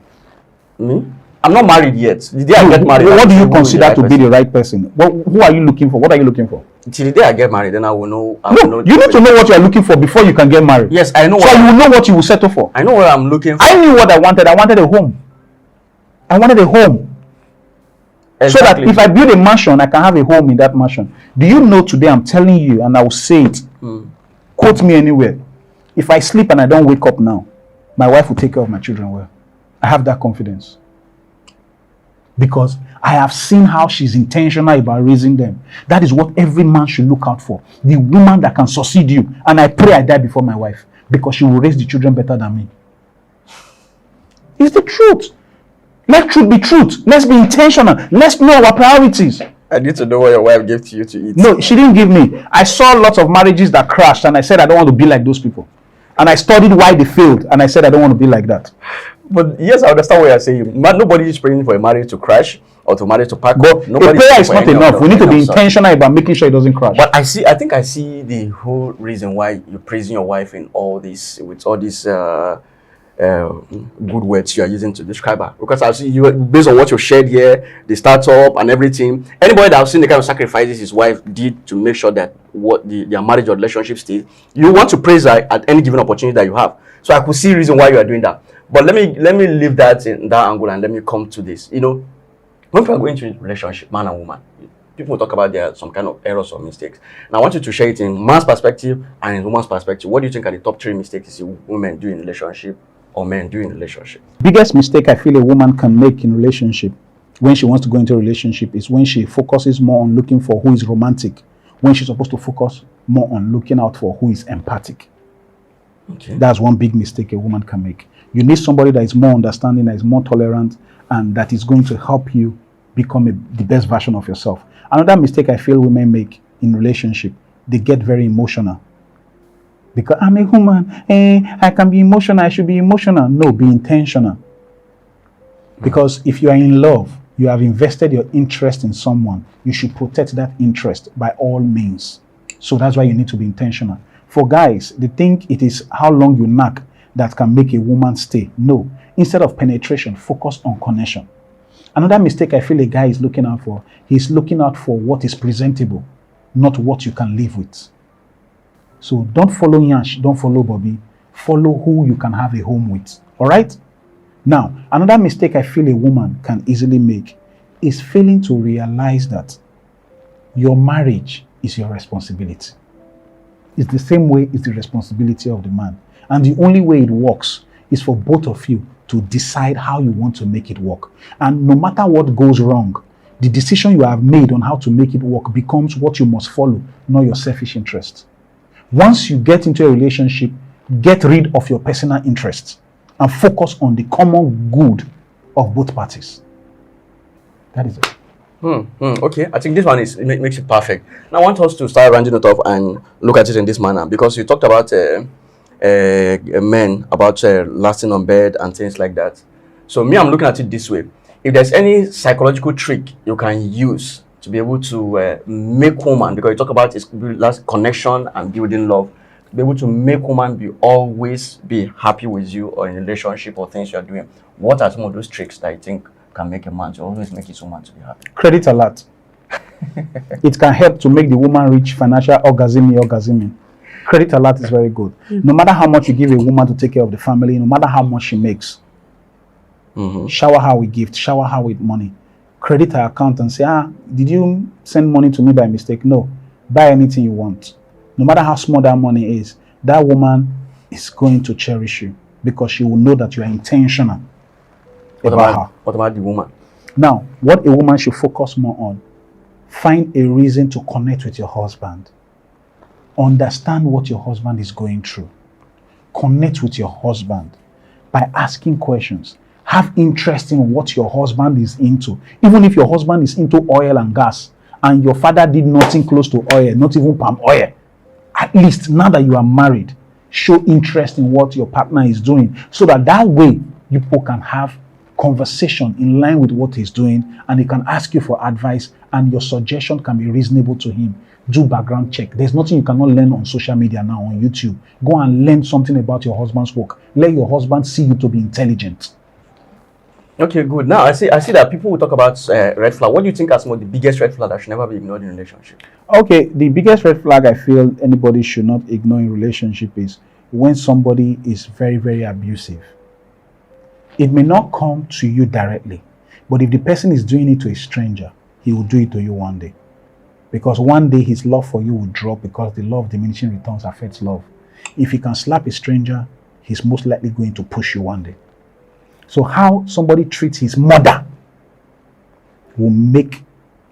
Speaker 2: Me? I'm not married yet. The day I get married,
Speaker 1: what do you consider to be the right person? Who are you looking for? What are you looking for?
Speaker 2: Till the day I get married, then I will know.
Speaker 1: You need to know what you are looking for before you can get married.
Speaker 2: Yes, I know.
Speaker 1: So you will know what you will settle for.
Speaker 2: I know what I'm looking for.
Speaker 1: I knew what I wanted. I wanted a home. Exactly. So that if I build a mansion, I can have a home in that mansion. Do you know today I'm telling you, and I will say it, quote me anywhere. If I sleep and I don't wake up now, my wife will take care of my children well. I have that confidence. Because I have seen how she's intentional about raising them. That is what every man should look out for. The woman that can succeed you. And I pray I die before my wife. Because she will raise the children better than me. It's the truth. Let truth be truth. Let's be intentional. Let's know our priorities.
Speaker 2: I need to know what your wife gave to you to eat.
Speaker 1: No, she didn't give me. I saw lots of marriages that crashed. And I said I don't want to be like those people. And I studied why they failed. And I said I don't want to be like that.
Speaker 2: But yes, I understand what you're saying. Nobody is praying for a marriage to crash or to marriage to pack.
Speaker 1: But a prayer is not enough. We need to be intentional about making sure it doesn't crash.
Speaker 2: But I think I see the whole reason why you're praising your wife in all this, with all these good words you are using to describe her. Because I see you, based on what you shared here, the startup and everything. Anybody that has seen the kind of sacrifices his wife did to make sure that their marriage or relationship stays, you want to praise her at any given opportunity that you have. So I could see reason why you are doing that. But let me leave that in that angle and let me come to this. You know, when people are going to relationship, man and woman, people talk about there are some kind of errors or mistakes. Now I want you to share it in man's perspective and in woman's perspective. What do you think are the top 3 mistakes women do in relationship or men do in relationship?
Speaker 1: Biggest mistake I feel a woman can make in relationship when she wants to go into a relationship is when she focuses more on looking for who is romantic, when she's supposed to focus more on looking out for who is empathic.
Speaker 2: Okay.
Speaker 1: That's one big mistake a woman can make. You need somebody that is more understanding, that is more tolerant, and that is going to help you become the best version of yourself. Another mistake I feel women make in relationship, they get very emotional. Because I'm a woman, I can be emotional, I should be emotional. No, be intentional. Because if you are in love, you have invested your interest in someone, you should protect that interest by all means. So that's why you need to be intentional. For guys, they think it is how long you knock that can make a woman stay. No. Instead of penetration, focus on connection. Another mistake I feel a guy is looking out for, he's looking out for what is presentable, not what you can live with. So don't follow Yansh, don't follow Bobby. Follow who you can have a home with. All right? Now, another mistake I feel a woman can easily make is failing to realize that your marriage is your responsibility. It's the same way it's the responsibility of the man. And the only way it works is for both of you to decide how you want to make it work. And no matter what goes wrong, the decision you have made on how to make it work becomes what you must follow, not your selfish interest. Once you get into a relationship, get rid of your personal interests and focus on the common good of both parties. That is it.
Speaker 2: Okay, I think this one makes it perfect. Now I want us to start rounding it off and look at it in this manner, because you talked about men, about lasting on bed and things like that. So me, I'm looking at it this way. If there's any psychological trick you can use to be able to make woman, because you talk about is last connection and building love, to be able to make woman always be happy with you or in a relationship or things you're doing, what are some of those tricks that you think can make a man to always make his woman to be happy?
Speaker 1: Credit alert. It can help to make the woman reach financial orgasm. Credit alert is very good. No matter how much you give a woman to take care of the family, no matter how much she makes, shower her with gifts, shower her with money. Credit her account and say, did you send money to me by mistake? No. Buy anything you want. No matter how small that money is, that woman is going to cherish you because she will know that you are intentional about her.
Speaker 2: What about the woman?
Speaker 1: Now, what a woman should focus more on, find a reason to connect with your husband. Understand what your husband is going through. Connect with your husband by asking questions. Have interest in what your husband is into. Even if your husband is into oil and gas and your father did nothing close to oil, not even palm oil, at least now that you are married, show interest in what your partner is doing so that way you both can have conversation in line with what he's doing, and he can ask you for advice and your suggestion can be reasonable to him. Do background check. There's nothing you cannot learn on social media now, on YouTube. Go and learn something about your husband's work. Let your husband see you to be intelligent.
Speaker 2: Okay, good. Now I see that people will talk about red flag. What do you think are some of the biggest red flag that should never be ignored in a relationship?
Speaker 1: Okay, the biggest red flag I feel anybody should not ignore in relationship is when somebody is very, very abusive. It may not come to you directly, but if the person is doing it to a stranger, he will do it to you one day. Because one day his love for you will drop because the law of diminishing returns affects love. If he can slap a stranger, he's most likely going to push you one day. So how somebody treats his mother will make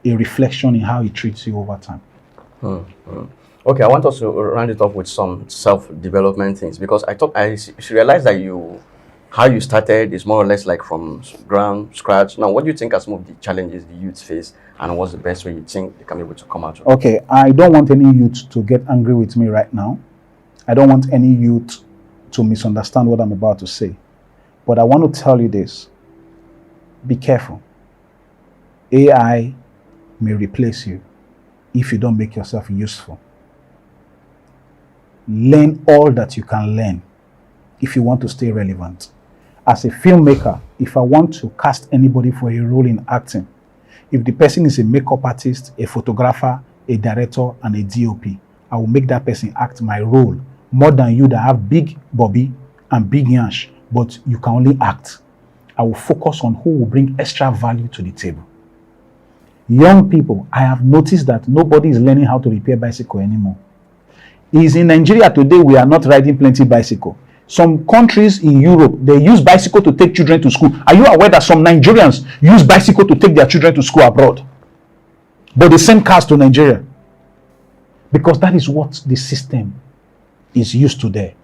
Speaker 1: a reflection in how he treats you over time.
Speaker 2: Okay, I want us to round it off with some self-development things, because I realized that how you started is more or less like from ground scratch. Now, what do you think are some of the challenges the youth face, and what's the best way you think they can be able to come out of it?
Speaker 1: Okay, I don't want any youth to get angry with me right now. I don't want any youth to misunderstand what I'm about to say. But I want to tell you this. Be careful. AI may replace you if you don't make yourself useful. Learn all that you can learn if you want to stay relevant. As a filmmaker, if I want to cast anybody for a role in acting, if the person is a makeup artist, a photographer, a director, and a DOP, I will make that person act my role more than you that have big bobby and big yansh, but you can only act. I will focus on who will bring extra value to the table. Young people, I have noticed that nobody is learning how to repair bicycle anymore. Is in Nigeria today, we are not riding plenty bicycle. Some countries in Europe, they use bicycle to take children to school. Are you aware that some Nigerians use bicycle to take their children to school abroad? But they send cars to Nigeria. Because that is what the system is used to there.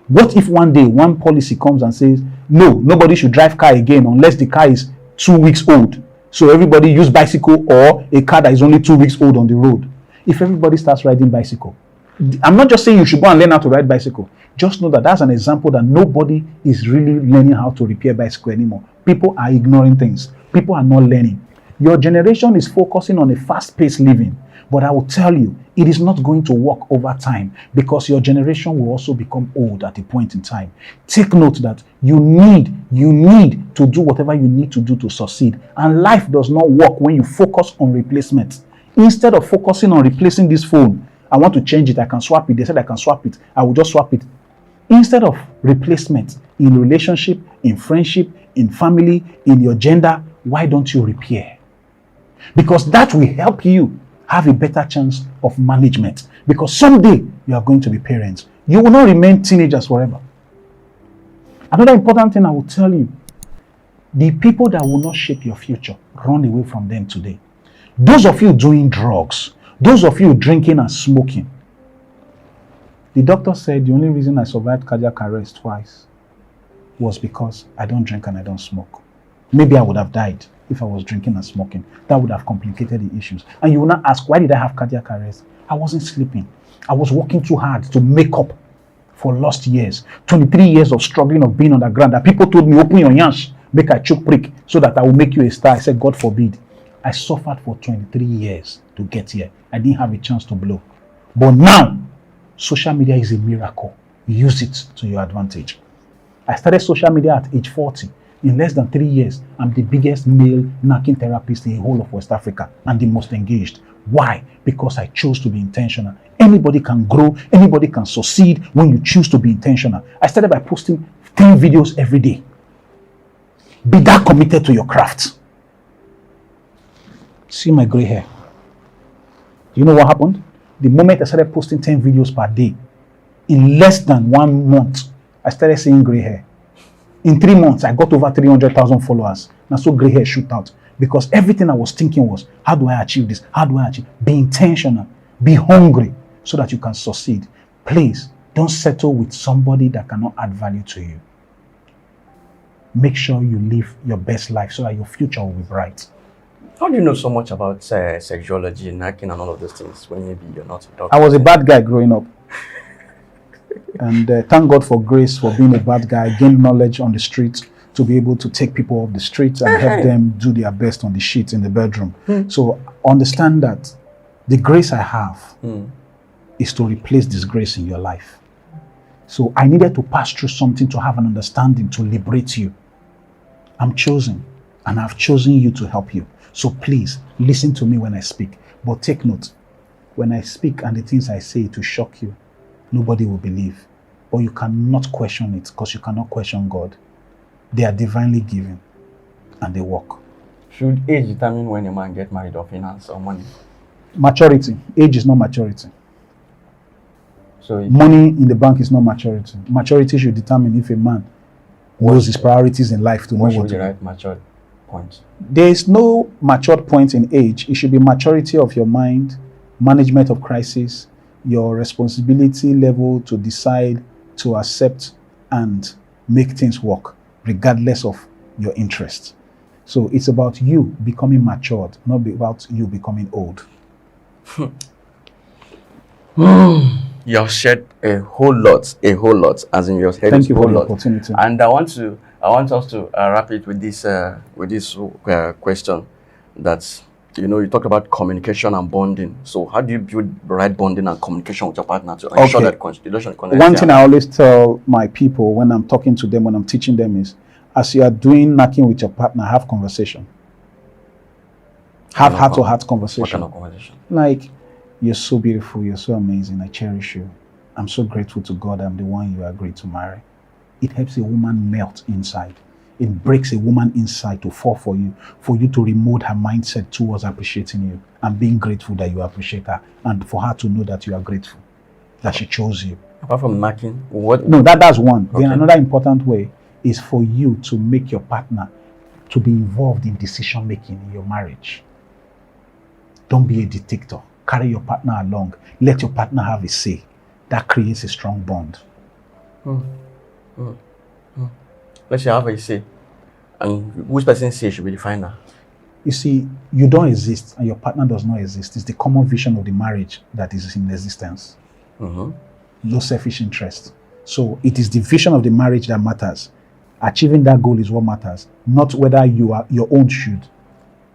Speaker 1: What if one day one policy comes and says, no, nobody should drive car again unless the car is 2 weeks old. So everybody use bicycle or a car that is only 2 weeks old on the road. If everybody starts riding bicycle, I'm not just saying you should go and learn how to ride bicycle. Just know that that's an example that nobody is really learning how to repair bicycle anymore. People are ignoring things. People are not learning. Your generation is focusing on a fast-paced living. But I will tell you, it is not going to work over time because your generation will also become old at a point in time. Take note that you need to do whatever you need to do to succeed. And life does not work when you focus on replacement. Instead of focusing on replacing this phone, I want to change it, I can swap it. They said I can swap it. I will just swap it. Instead of replacement in relationship, in friendship, in family, in your gender, why don't you repair? Because that will help you have a better chance of management. Because someday you are going to be parents. You will not remain teenagers forever. Another important thing I will tell you, the people that will not shape your future, run away from them today. Those of you doing drugs, those of you drinking and smoking. The doctor said the only reason I survived cardiac arrest twice was because I don't drink and I don't smoke. Maybe I would have died if I was drinking and smoking. That would have complicated the issues. And you will not ask, why did I have cardiac arrest? I wasn't sleeping. I was working too hard to make up for lost years. 23 years of struggling, of being underground. That people told me, open your yansh, make a choke prick so that I will make you a star. I said, God forbid. I suffered for 23 years to get here. I didn't have a chance to blow. But now, social media is a miracle. Use it to your advantage. I started social media at age 40. In less than 3 years, I'm the biggest male knacking therapist in the whole of West Africa and the most engaged. Why? Because I chose to be intentional. Anybody can grow, anybody can succeed when you choose to be intentional. I started by posting 10 videos every day. Be that committed to your craft. See my gray hair. Do you know what happened? The moment I started posting 10 videos per day, in less than 1 month, I started seeing gray hair. In 3 months, I got over 300,000 followers. Now, so gray hair shoot out. Because everything I was thinking was, how do I achieve this? How do I achieve? Be intentional. Be hungry so that you can succeed. Please, don't settle with somebody that cannot add value to you. Make sure you live your best life so that your future will be bright.
Speaker 2: How do you know so much about sexuology, knacking, and all of those things when maybe you're not a doctor?
Speaker 1: I was a bad guy growing up. And thank God for grace for being a bad guy. I gained knowledge on the street to be able to take people off the streets and help them do their best on the sheets in the bedroom. So understand that the grace I have is to replace disgrace in your life. So I needed to pass through something to have an understanding to liberate you. I'm chosen, and I've chosen you to help you. So please listen to me when I speak. But take note, when I speak and the things I say to shock you, nobody will believe. But you cannot question it because you cannot question God. They are divinely given and they work.
Speaker 2: Should age determine when a man gets married or finance or money?
Speaker 1: Maturity. Age is not maturity.
Speaker 2: So
Speaker 1: money in the bank is not maturity. Maturity should determine if a man knows his priorities in life to know what to do.
Speaker 2: What should be the right matured point?
Speaker 1: There is no matured point in age. It should be maturity of your mind, management of crisis, your responsibility level to decide to accept and make things work, regardless of your interest. So it's about you becoming matured, not about you becoming old.
Speaker 2: You have shared a whole lot, as in you have shared
Speaker 1: Thank you
Speaker 2: a whole
Speaker 1: for the
Speaker 2: lot.
Speaker 1: opportunity.
Speaker 2: And I want to I want us to wrap it with this question. That's, you talked about communication and bonding. So how do you build right bonding and communication with your partner to ensure that consideration?
Speaker 1: One thing I always tell my people when I'm talking to them, when I'm teaching them is, as you are doing knacking with your partner, have conversation. Have heart-to-heart conversation.
Speaker 2: What kind of conversation?
Speaker 1: Like, you're so beautiful, you're so amazing, I cherish you. I'm so grateful to God I'm the one you agreed to marry. It helps a woman melt inside. It breaks a woman inside to fall for you to remold her mindset towards appreciating you and being grateful that you appreciate her, and for her to know that you are grateful, that she chose you.
Speaker 2: Apart from knacking, what?
Speaker 1: No, that's one.
Speaker 2: Okay.
Speaker 1: Then another important way is for you to make your partner to be involved in decision making in your marriage. Don't be a dictator. Carry your partner along. Let your partner have a say. That creates a strong bond.
Speaker 2: Let's say have a say. And which person say should be the final?
Speaker 1: You see, you don't exist and your partner does not exist. It's the common vision of the marriage that is in existence. No selfish interest. So it is the vision of the marriage that matters. Achieving that goal is what matters. Not whether your own should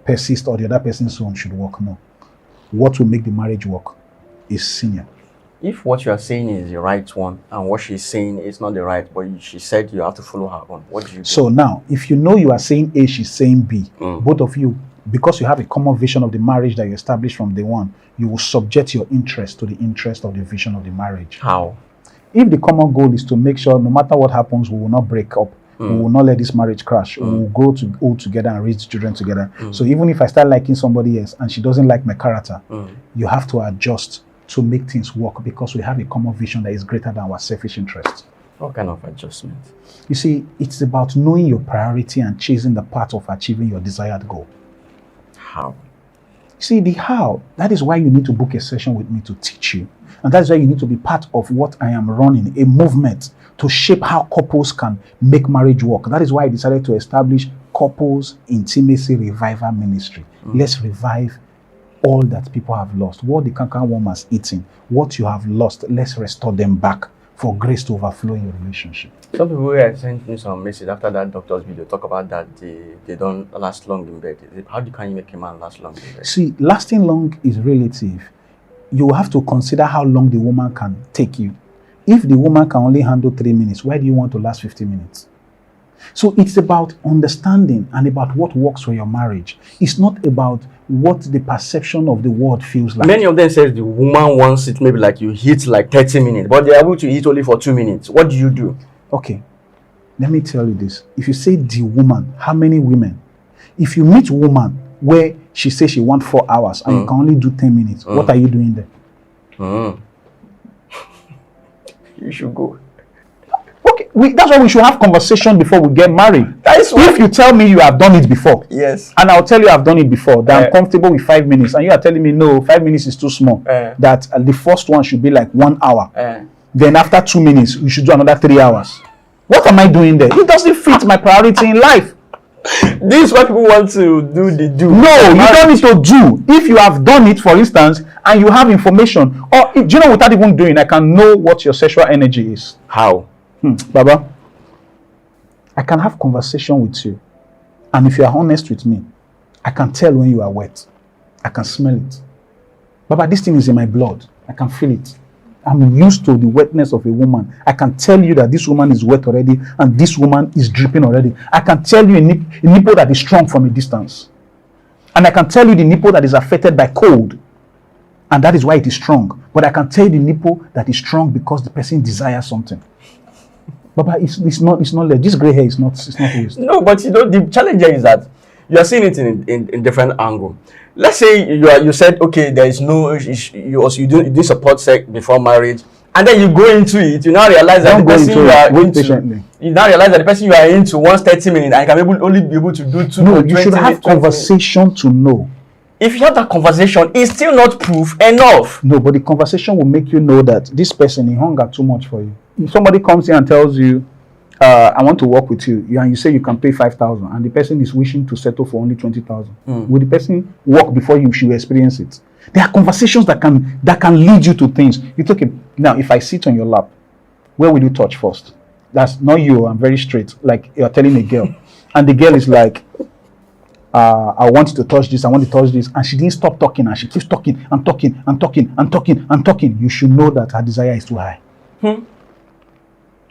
Speaker 1: persist or the other person's own should work. No. What will make the marriage work is senior.
Speaker 2: If what you are saying is the right one and what she's saying is not the right, but she said you have to follow her on, what do you do?
Speaker 1: So now, if you know you are saying A, she's saying B, both of you, because you have a common vision of the marriage that you established from day one, you will subject your interest to the interest of the vision of the marriage.
Speaker 2: How?
Speaker 1: If the common goal is to make sure no matter what happens, we will not break up, we will not let this marriage crash, we will grow old together and raise children together. So even if I start liking somebody else and she doesn't like my character, you have to adjust to make things work, because we have a common vision that is greater than our selfish interests.
Speaker 2: What kind of adjustment?
Speaker 1: You see, it's about knowing your priority and chasing the path of achieving your desired goal.
Speaker 2: How?
Speaker 1: See, the how, that is why you need to book a session with me to teach you. And that's why you need to be part of what I am running, a movement to shape how couples can make marriage work. That is why I decided to establish Couples Intimacy Revival Ministry. Let's revive all that people have lost, what the cankerworm has eaten, what you have lost, let's restore them back for grace to overflow in your relationship.
Speaker 2: Some people who sent me some message after that doctor's video talk about that they don't last long in bed. How can you make a man last long in bed? See, lasting long is relative. You have to consider how long the woman can take you. If the woman can only handle 3 minutes, why do you want to last 50 minutes? So it's about understanding and about what works for your marriage. It's not about what the perception of the world feels like. Many of them say the woman wants it maybe like you hit like 30 minutes, but they are able to hit only for 2 minutes. What do you do? Okay, let me tell you this. If you say the woman, how many women? If you meet a woman where she says she wants 4 hours and you can only do 10 minutes, what are you doing there? You should go. Okay, that's why we should have conversation before we get married. That is if you tell me you have done it before, yes, and I'll tell you I've done it before, that I'm comfortable with 5 minutes, and you are telling me no, 5 minutes is too small, that the first one should be like 1 hour, then after 2 minutes we should do another 3 hours. What am I doing there? It doesn't fit my priority in life. This is what people want to do, they do. No, you don't need to do. If you have done it, for instance, and you have information, or do you know, without even doing, I can know what your sexual energy is. How? Baba, I can have conversation with you, and if you are honest with me, I can tell when you are wet. I can smell it. Baba, this thing is in my blood. I can feel it. I'm used to the wetness of a woman. I can tell you that this woman is wet already and this woman is dripping already. I can tell you a nipple that is strong from a distance. And I can tell you the nipple that is affected by cold, and that is why it is strong. But I can tell you the nipple that is strong because the person desires something. Baba, it's not like this gray hair is not waste. No, but you know, the challenge is that you are seeing it in different angle. Let's say you said, okay, there is no, you do support sex before marriage, and then you go into it, you now realize that the person you are into, you now realize that the person you are into wants 30 minutes and can only be able to do 2 No, you should have conversation to know. If you have that conversation, it's still not proof enough. No, but the conversation will make you know that this person, he hunger too much for you. If somebody comes in and tells you, I want to work with you, and you say you can pay 5,000, and the person is wishing to settle for only 20,000, will the person work before you should experience it? There are conversations that can lead you to things. You take it now. If I sit on your lap, where will you touch first?
Speaker 1: That's not you. I'm very straight. Like you're telling a girl, and the girl is like, I want you to touch this. I want to touch this, and she didn't stop talking, and she keeps talking and talking and talking and talking and talking. You should know that her desire is too high.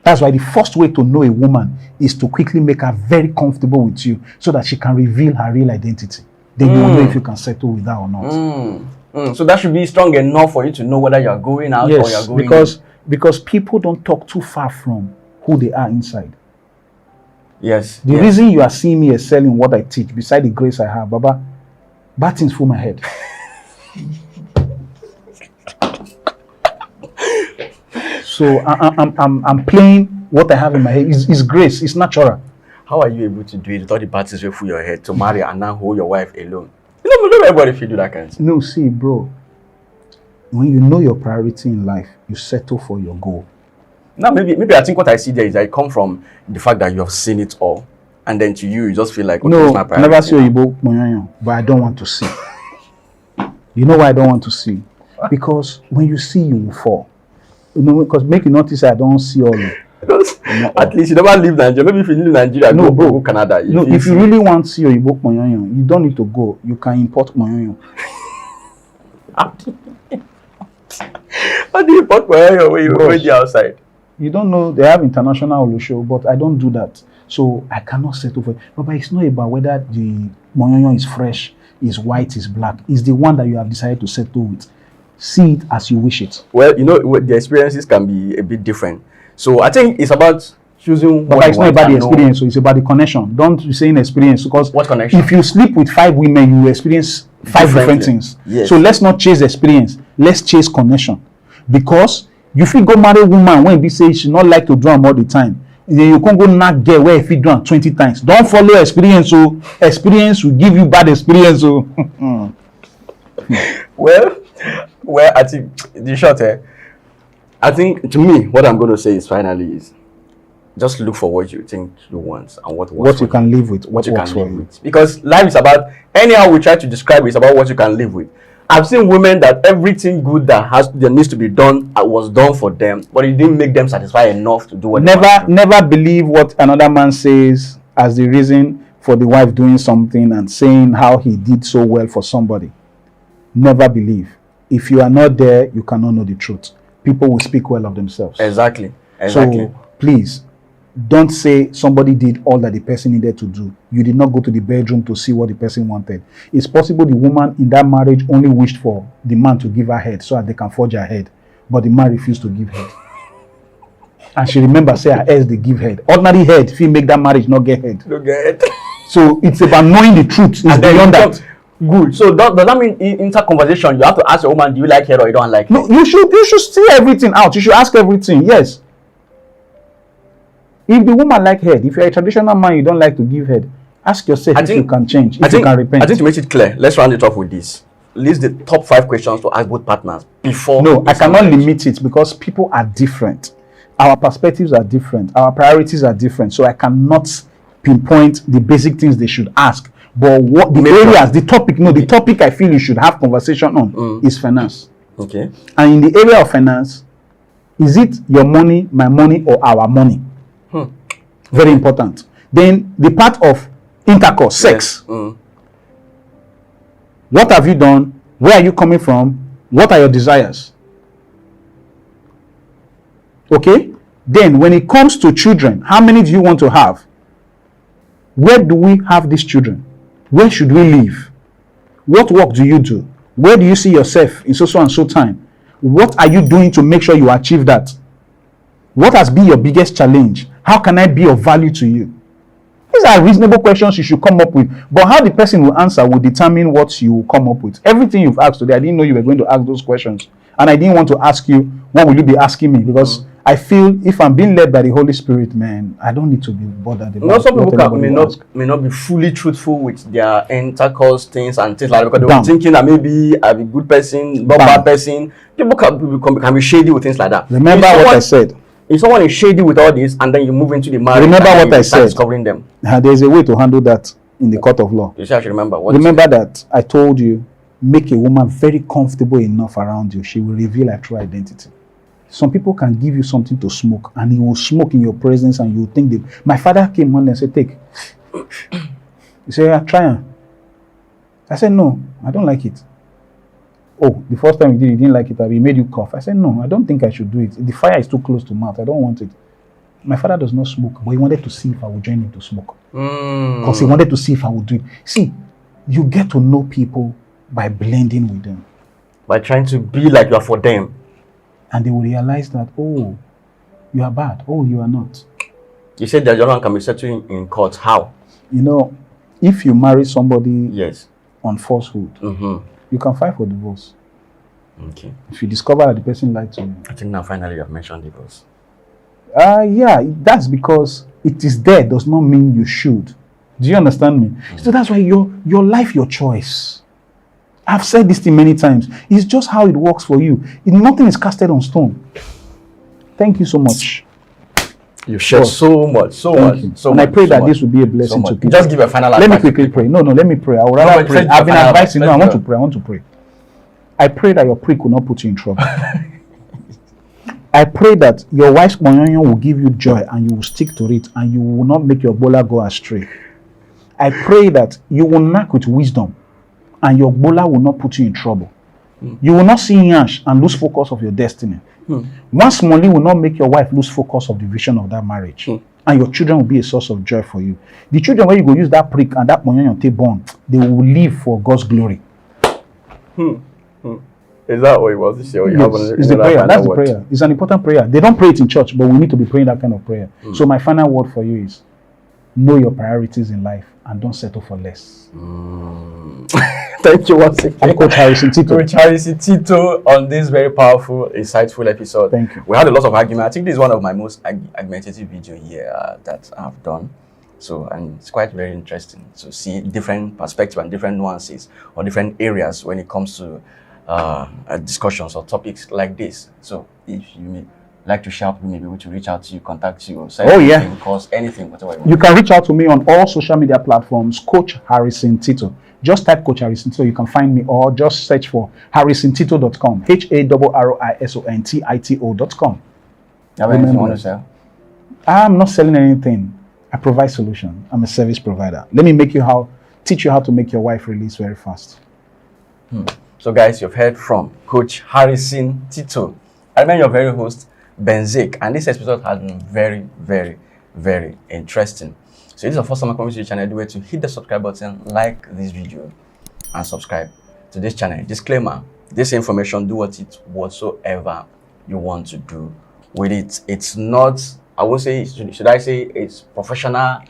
Speaker 1: That's why the first way to know a woman is to quickly make her very comfortable with you, so that she can reveal her real identity. Then you will know if you can settle with her or not.
Speaker 2: So that should be strong enough for you to know whether you are going out or you are going
Speaker 1: because people don't talk too far from who they are inside.
Speaker 2: Yes.
Speaker 1: The reason you are seeing me excelling what I teach, beside the grace I have, Baba, bad things fill my head. So I'm playing what I have in my head. It's grace. It's natural.
Speaker 2: How are you able to do it without the bad things through your head to marry and now hold your wife alone? You know everybody if you do that kind of thing.
Speaker 1: No, see, bro. When you know your priority in life, you settle for your goal.
Speaker 2: Now, maybe I think what I see there is that it come from the fact that you have seen it all, and then to you just feel like, okay, it's my priority.
Speaker 1: Never see Oyibo, but I don't want to see. You know why I don't want to see? Because when you see, you will fall. You know, because make you notice I don't see all.
Speaker 2: At least you never leave Nigeria. Maybe if you live in Nigeria, go Canada.
Speaker 1: If you really want to see Oyibo Moyoyo, you don't need to go. You can import Moyoyo.
Speaker 2: How do you import Moyoyo when you're outside?
Speaker 1: You don't know they have international Olusho, but I don't do that. So I cannot settle for it. But it's not about whether the Moyoyo is fresh, is white, is black. It's the one that you have decided to settle with. See it as you wish it.
Speaker 2: Well, you know, the experiences can be a bit different. So I think it's about choosing.
Speaker 1: But it's not about the experience, so it's about the connection. Don't be saying experience, because
Speaker 2: what connection?
Speaker 1: If you sleep with 5 women, you will experience 5 different things.
Speaker 2: Yes.
Speaker 1: So let's not chase experience. Let's chase connection. Because you feel go marry a woman when we say she not like to do them all the time. Then you can't go knock girl where if you do them 20 times. Don't follow experience. So experience will give you bad experience. So
Speaker 2: well, I think the short I think to me, what I'm going to say is finally is just look for what you think you want and what
Speaker 1: you can live with,
Speaker 2: what you can live with. Because life is about, anyhow we try to describe it, it's about what you can live with. I've seen women that everything good that needs to be done was done for them, but it didn't make them satisfied enough to do what
Speaker 1: never believe what another man says as the reason for the wife doing something and saying how he did so well for somebody. Never believe. If you are not there, you cannot know the truth. People will speak well of themselves.
Speaker 2: Exactly.
Speaker 1: So please, don't say somebody did all that the person needed to do. You did not go to the bedroom to see what the person wanted. It's possible the woman in that marriage only wished for the man to give her head so that they can forge her head. But the man refused to give head. And she remembers say her ex they give head. Ordinary head, if you make that marriage not get head.
Speaker 2: Not get head.
Speaker 1: So it's about knowing the truth. It's beyond that.
Speaker 2: Good. So does that mean in inter-conversation you have to ask your woman, do you like head or you don't like head?
Speaker 1: No, you should see everything out. You should ask everything. Yes. If the woman like head, if you're a traditional man, you don't like to give head, ask yourself if you can change, if you can repent.
Speaker 2: I think to make it clear, let's round it off with this. List the top 5 questions to ask both partners before.
Speaker 1: No, I cannot limit it because people are different. Our perspectives are different. Our priorities are different. So I cannot pinpoint the basic things they should ask. But what the areas, the topic I feel you should have conversation on is finance.
Speaker 2: Okay.
Speaker 1: And in the area of finance, is it your money, my money, or our money? Very important. Then the part of intercourse, sex.
Speaker 2: Yes.
Speaker 1: What have you done? Where are you coming from? What are your desires? Okay? Then when it comes to children, how many do you want to have? Where do we have these children? Where should we live? What work do you do? Where do you see yourself in so and so time? What are you doing to make sure you achieve that? What has been your biggest challenge? How can I be of value to you? These are reasonable questions you should come up with. But how the person will answer will determine what you will come up with. Everything you've asked today, I didn't know you were going to ask those questions. And I didn't want to ask you, what will you be asking me? Because I feel if I'm being led by the Holy Spirit, man, I don't need to be bothered about
Speaker 2: some people may not be fully truthful with their intercourse things and things like that, because they were thinking that maybe I'm a good person, not bad person. People can be shady with things like that.
Speaker 1: Remember what I said.
Speaker 2: If someone is shady with all this and then you move into the marriage,
Speaker 1: remember what I said.
Speaker 2: Discovering them.
Speaker 1: There's a way to handle that in the court of law.
Speaker 2: You should remember.
Speaker 1: Remember that I told you, make a woman very comfortable enough around you. She will reveal her true identity. Some people can give you something to smoke, and he will smoke in your presence, and you will think that. My father came one day and said, take. He said, yeah, try it. I said, no, I don't like it. Oh, the first time you didn't like it, he made you cough. I said, no, I don't think I should do it. The fire is too close to mouth. I don't want it. My father does not smoke, but he wanted to see if I would join him to smoke. Because he wanted to see if I would do it. See, you get to know people by blending with them.
Speaker 2: By trying to be like you are for them.
Speaker 1: And they will realize that, oh, you are bad. Oh, you are not.
Speaker 2: You said that your one can be settled in court. How?
Speaker 1: You know, if you marry somebody
Speaker 2: yes.
Speaker 1: on falsehood, you can file for divorce.
Speaker 2: Okay.
Speaker 1: If you discover that the person lied to you.
Speaker 2: I think now finally you have mentioned divorce.
Speaker 1: Yeah, that's because it is there does not mean you should. Do you understand me? So that's why your life, your choice. I've said this thing many times. It's just how it works for you. Nothing is casted on stone. Thank you so much.
Speaker 2: You share so much.
Speaker 1: And I pray that this will be a blessing to people.
Speaker 2: Just give a final advice.
Speaker 1: Let me quickly pray. No, let me pray. I would rather pray. I've been advising. No, I want to pray. I pray that your prick will not put you in trouble. I pray that your wife's monyon will give you joy and you will stick to it and you will not make your bola go astray. I pray that you will knock with wisdom and your bola will not put you in trouble. You will not see yash and lose focus of your destiny. Once money will not make your wife lose focus of the vision of that marriage. And your children will be a source of joy for you. The children, when you go use that prick and that monyon take born, they will live for God's glory.
Speaker 2: Is that what it was this year?
Speaker 1: Yes, it's the prayer. That's the prayer. It's an important prayer. They don't pray it in church, but we need to be praying that kind of prayer. So my final word for you is, know your priorities in life and don't settle for less.
Speaker 2: Thank you once again.
Speaker 1: I'm Coach Harrison Tito.
Speaker 2: Coach Harrison Tito on this very powerful, insightful episode.
Speaker 1: Thank you.
Speaker 2: We had a lot of argument. I think this is one of my most argumentative videos here that I've done. So, and it's quite very interesting to see different perspectives and different nuances or different areas when it comes to discussions or topics like this. So if you may like to shout, we may be able to reach out to you, contact you, or say anything, cause anything, whatever you want.
Speaker 1: You can reach out to me on all social media platforms, Coach Harrison Tito. Just type Coach Harrison Tito, you can find me, or just search for harrisontito.com, HARRISONTITO.com.
Speaker 2: You have anything you want to sell?
Speaker 1: I'm not selling anything. I provide solution. I'm a service provider. Let me teach you how to make your wife release very fast.
Speaker 2: So guys, you've heard from Coach Harrison Tito. I remain your very host, Benzik, and this episode has been very, very, very interesting. So if this is the first time I come to the channel, do it to hit the subscribe button, like this video, and subscribe to this channel. Disclaimer, this information, do whatsoever you want to do with it. It's not, I would say, should I say it's professional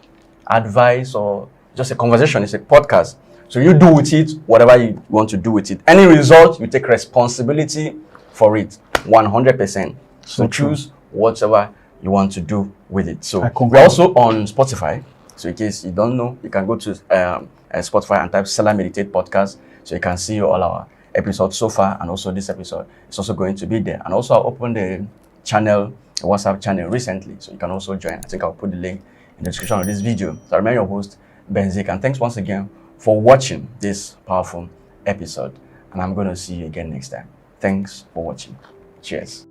Speaker 2: advice or just a conversation, it's a podcast. So you do with it whatever you want to do with it. Any result, you take responsibility for it 100%. So choose whatever you want to do with it. So we're also on Spotify. So in case you don't know, you can go to Spotify and type Selahmeditate Podcast. So you can see all our episodes so far, and also this episode is also going to be there. And also I opened the channel, a WhatsApp channel recently. So you can also join. I think I'll put the link in the description of this video. So I remain your host, Benzik, and thanks once again for watching this powerful episode, and I'm going to see you again next time. Thanks for watching. Cheers.